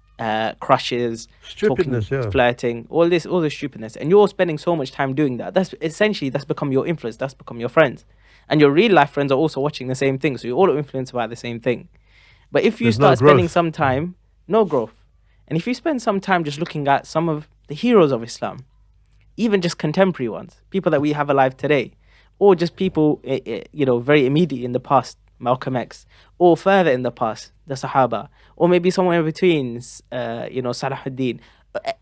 crushes, Stupidness, talking, flirting, all this stupidness, and you're spending so much time doing that. That's become your influence. That's become your friends, and your real life friends are also watching the same thing. So you're all influenced by the same thing. But if you There's no start spending growth. some time, no growth, And if you spend some time just looking at some of the heroes of Islam, even just contemporary ones, people that we have alive today, or just people, very immediate in the past, Malcolm X, or further in the past, the Sahaba, or maybe somewhere in between, Salahuddin,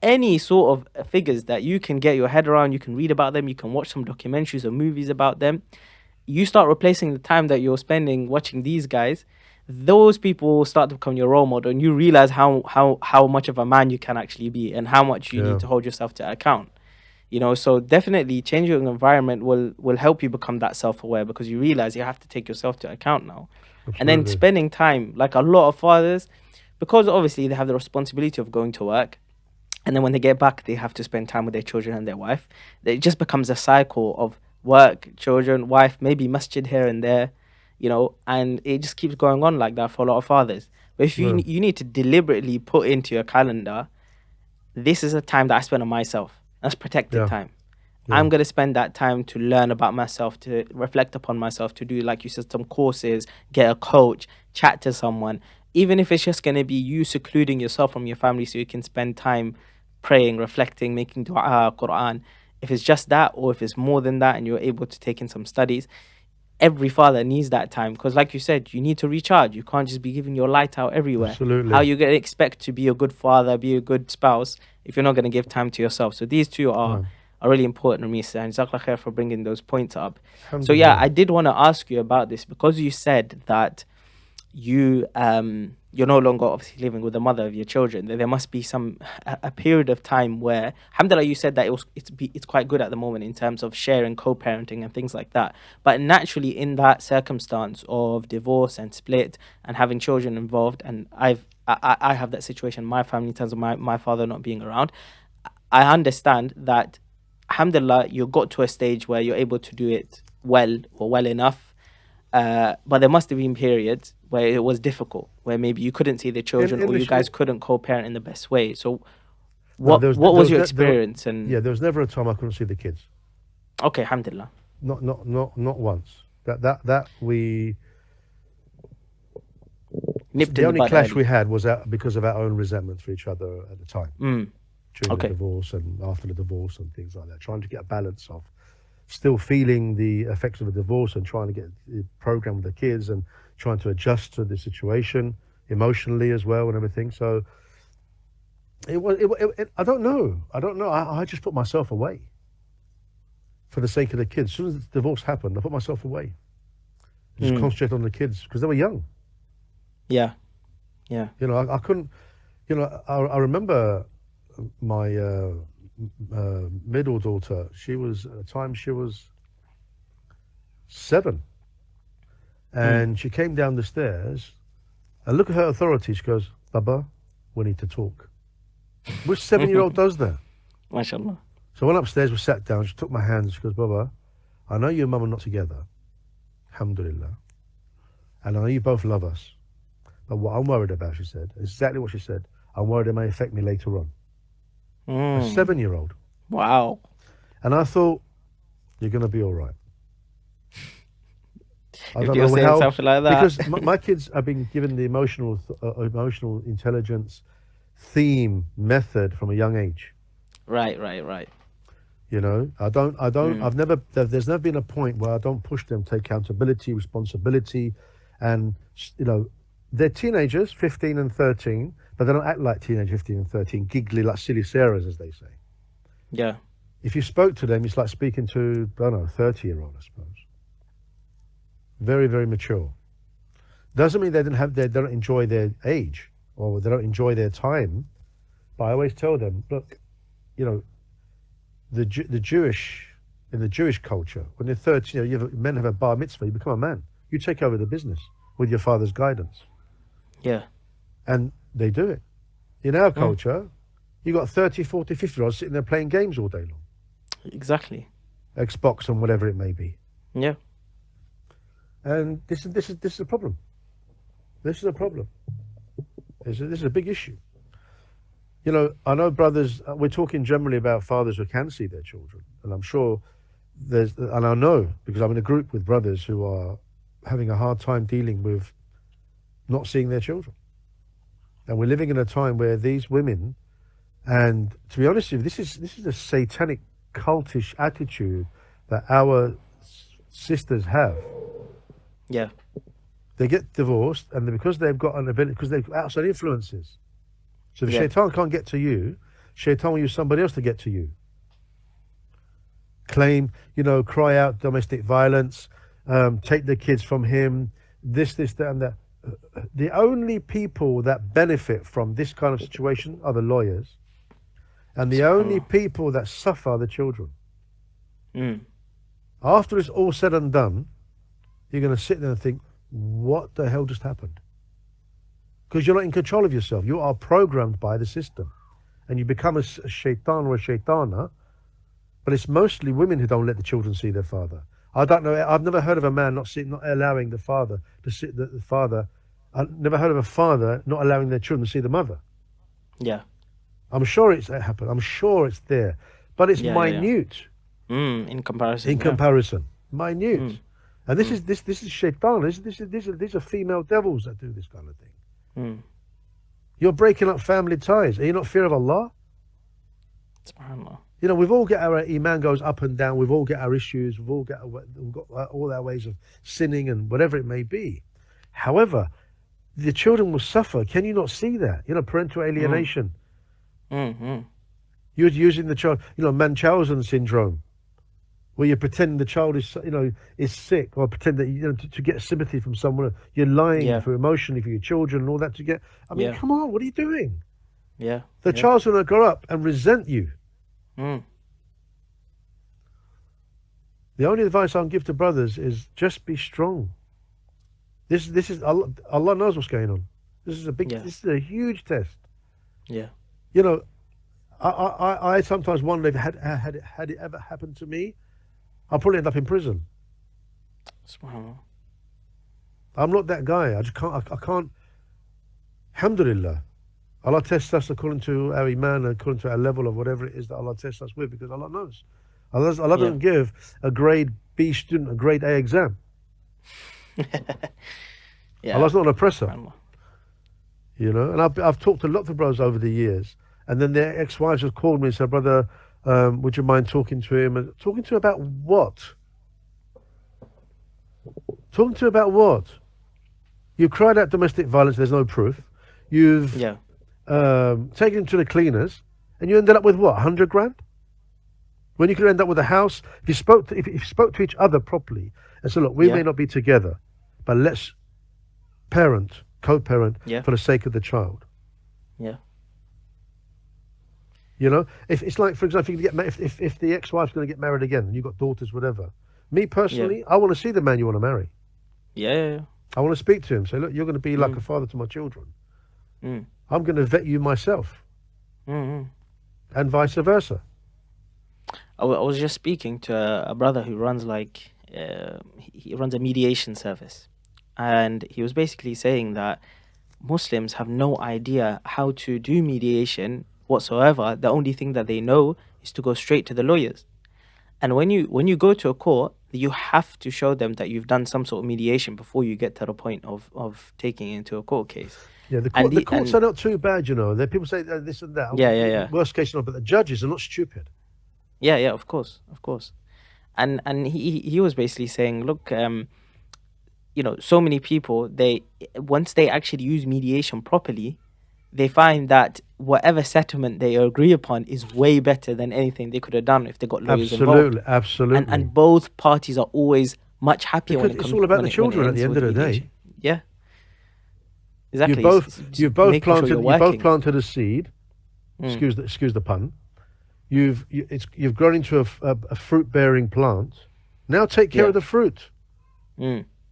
any sort of figures that you can get your head around, you can read about them, you can watch some documentaries or movies about them. You start replacing the time that you're spending watching these guys, those people start to become your role model, and you realize how much of a man you can actually be and how much you need Yeah, to hold yourself to account. So definitely changing your environment will help you become that self-aware, because you realize you have to take yourself to account now. And then absolutely. spending time, like a lot of fathers, because obviously they have the responsibility of going to work, and then when they get back they have to spend time with their children and their wife. It just becomes a cycle of work, children, wife, maybe masjid here and there, and it just keeps going on like that for a lot of fathers. But if Yeah, you need to deliberately put into your calendar, this is a time that I spend on myself. That's protected yeah, time. yeah. I'm going to spend that time to learn about myself, to reflect upon myself, to do, like you said, some courses, get a coach, chat to someone. Even if it's just going to be you secluding yourself from your family so you can spend time praying, reflecting, making dua, Quran. If it's just that, or if it's more than that and you're able to take in some studies, every father needs that time, because like you said, you need to recharge. You can't just be giving your light out everywhere. How Absolutely. you going to expect to be a good father, be a good spouse, if you're not going to give time to yourself? So these two are No. are really important, Ramiz, and Jazakallah khair for bringing those points up. So yeah, Alhamdulillah. I did want to ask you about this, because you said that you're no longer obviously living with the mother of your children. There must be a period of time where, alhamdulillah, you said that it's quite good at the moment in terms of sharing, co-parenting and things like that. But naturally, in that circumstance of divorce and split and having children involved, and I have that situation in my family in terms of my father not being around. I understand that, alhamdulillah, you got to a stage where you're able to do it well, or well enough. But there must have been periods where it was difficult, where maybe you couldn't see the children, or you Initially, guys couldn't co-parent in the best way. So no, what was your experience? yeah, And there was never a time I couldn't see the kids. okay, alhamdulillah. Not once. That we Nipped the in the only bud clash we early. had was because of our own resentment for each other at the time, Mm, during the okay. divorce and after the divorce and things like that. Trying to get a balance of still feeling the effects of a divorce and trying to get the program with the kids and trying to adjust to the situation emotionally as well and everything. So I don't know. I just put myself away for the sake of the kids. As soon as the divorce happened, I put myself away. Just Mm, concentrate on the kids because they were young. yeah, yeah. I couldn't. I remember my middle daughter. She was at the time she was 7, Mm. and she came down the stairs. And look at her authority. She goes, "Baba, we need to talk." Which 7-year-old does that? MashaAllah. So I went upstairs. We sat down. She took my hand. And she goes, "Baba, I know you and Mum are not together. Alhamdulillah. And I know you both love us. But what I'm worried about," she said, exactly what she said, "I'm worried it may affect me later on." A Mm, 7-year-old. wow. And I thought, you're going to be all right. I If don't you're know saying how, something like that. because my kids have been given the emotional intelligence theme method from a young age. Right, right, right. I've Mm, never, there's never been a point where I don't push them to take accountability, responsibility, and, they're teenagers, 15 and 13, but they don't act like teenage 15 and 13, giggly like silly Sarahs, as they say. yeah. If you spoke to them, it's like speaking to, I don't know, a 30-year-old, I suppose. Very, very mature. Doesn't mean they don't enjoy their age or they don't enjoy their time, but I always tell them, look, you know, the Jewish, in the Jewish culture, when they're 13, men have a bar mitzvah, you become a man. You take over the business with your father's guidance. Yeah. And they do it. In our Mm, culture, you got 30, 40, 50-year-olds sitting there playing games all day long, exactly. Xbox and whatever it may be. Yeah. And this is a problem. This is a problem. This is a big issue. I know brothers. We're talking generally about fathers who can see their children, and I'm sure and I know because I'm in a group with brothers who are having a hard time dealing with not seeing their children. And we're living in a time where these women, and to be honest with you, this is a satanic, cultish attitude that our sisters have. Yeah. They get divorced, and because they've got an ability, because they've outside influences. So the Yeah. shaitan can't get to you. Shaitan will use somebody else to get to you. Claim, cry out domestic violence, take the kids from him, this, that, and that. The only people that benefit from this kind of situation are the lawyers, and the only people that suffer are the children. After it's all said and done, you're going to sit there and think, what the hell just happened? Because you're not in control of yourself. You are programmed by the system, and you become a shaitan or a shaitana. But it's mostly women who don't let the children see their father. I don't know. I've never heard of a man not allowing the father to see the father. I've never heard of a father not allowing their children to see the mother. Yeah. I'm sure it's happened. I'm sure it's there, but it's minute. In comparison. In comparison, minute. And this is shaitan. These are female devils that do this kind of thing. You're breaking up family ties. Are you not fear of Allah? SubhanAllah. We've all got our iman goes up and down. We've all got our issues. We've got all our ways of sinning and whatever it may be. However, the children will suffer. Can you not see that? Parental alienation. You're using the child. Munchausen syndrome, where you're pretending the child is sick, or pretend that to get sympathy from someone. You're lying for emotionally for your children and all that to get. I mean, come on, what are you doing? Yeah. The child's going to grow up and resent you. The only advice I'll give to brothers is just be strong. This is Allah knows what's going on. This is this is a huge test. Yeah. I sometimes wonder if had it ever happened to me, I'll probably end up in prison. SubhanAllah. I'm not that guy. I just can't. I can't. Alhamdulillah. Allah tests us according to our iman, according to our level of whatever it is that Allah tests us with, because Allah knows. Allah doesn't give a grade B student a grade A exam. Allah's not an oppressor. And I've talked to lots of brothers over the years, and then their ex-wives have called me and said, brother, would you mind talking to him? And talking to him about what? Talking to him about what? You cried out domestic violence, there's no proof. You've taken him to the cleaners, and you ended up with what, 100 grand? When you could end up with a house, if you spoke to each other properly and said, look, we may not be together, but let's co-parent for the sake of the child. Yeah. If it's like, for example, if the ex-wife's going to get married again and you've got daughters, whatever. Me personally, I want to see the man you want to marry. Yeah. I want to speak to him. Say, look, you're going to be like a father to my children. I'm going to vet you myself. And vice versa. I was just speaking to a brother who runs he runs a mediation service, and he was basically saying that Muslims have no idea how to do mediation whatsoever. The only thing that they know is to go straight to the lawyers. And when you go to a court, you have to show them that you've done some sort of mediation before you get to the point of taking it into a court case. Yeah, the courts are not too bad, There people say this and that. Yeah. Worst case scenario, but the judges are not stupid. Yeah, of course. And he was basically saying, look, so many people, once they actually use mediation properly, they find that whatever settlement they agree upon is way better than anything they could have done if they got lawyers involved. Absolutely. And both parties are always much happier because when it comes. It's all about the children at the end of the day. Yeah. Exactly. You've both planted a seed. Excuse the pun. You've grown into a fruit-bearing plant. Now take care of the fruit.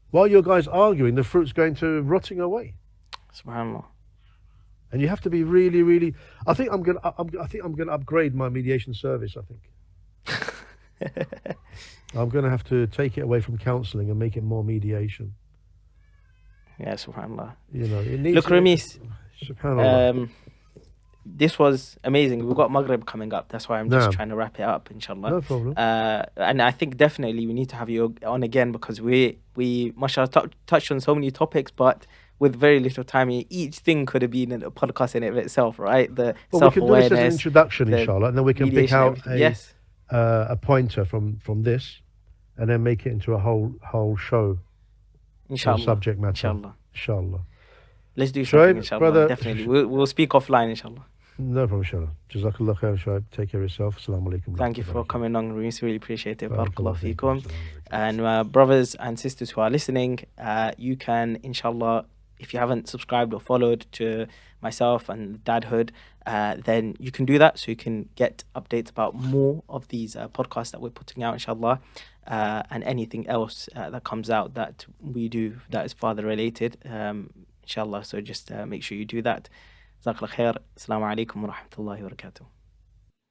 While you guys arguing, the fruit's going to rotting away. SubhanAllah. And you have to be really, really. I think I'm gonna upgrade my mediation service. I think I'm gonna have to take it away from counselling and make it more mediation. Yeah, SubhanAllah. It needs. Look, Ramiz. SubhanAllah. This was amazing. We've got Maghrib coming up. That's why I'm just trying to wrap it up, inshallah. No problem. And I think definitely we need to have you on again, because we mashallah touched on so many topics, but with very little time. Each thing could have been a podcast in it of itself, right? The Well, we can do this as an self-awareness, introduction, the inshallah, and then we can pick mediation, out everything. Yes, a pointer from this, and then make it into a whole show. inshallah. Subject matter. Inshallah. Inshallah. Let's do Shoaib, something, inshallah. brother, Definitely. We'll speak offline, inshallah. No problem, inshallah. Jazakallah khair, Shoaib. Take care of yourself. Assalamu alaikum. Thank you for coming on, Ramiz. Really appreciate it. Barakallah Barakallah feekum. feekum. And brothers and sisters who are listening, you can, inshallah, if you haven't subscribed or followed to myself and Dadhood, then you can do that so you can get updates about more of these podcasts that we're putting out, inshallah, and anything else that comes out that we do that is father related, inshallah. So just make sure you do that. Jazakallah khair. Assalamu alaikum wa rahmatullahi wa barakatuh.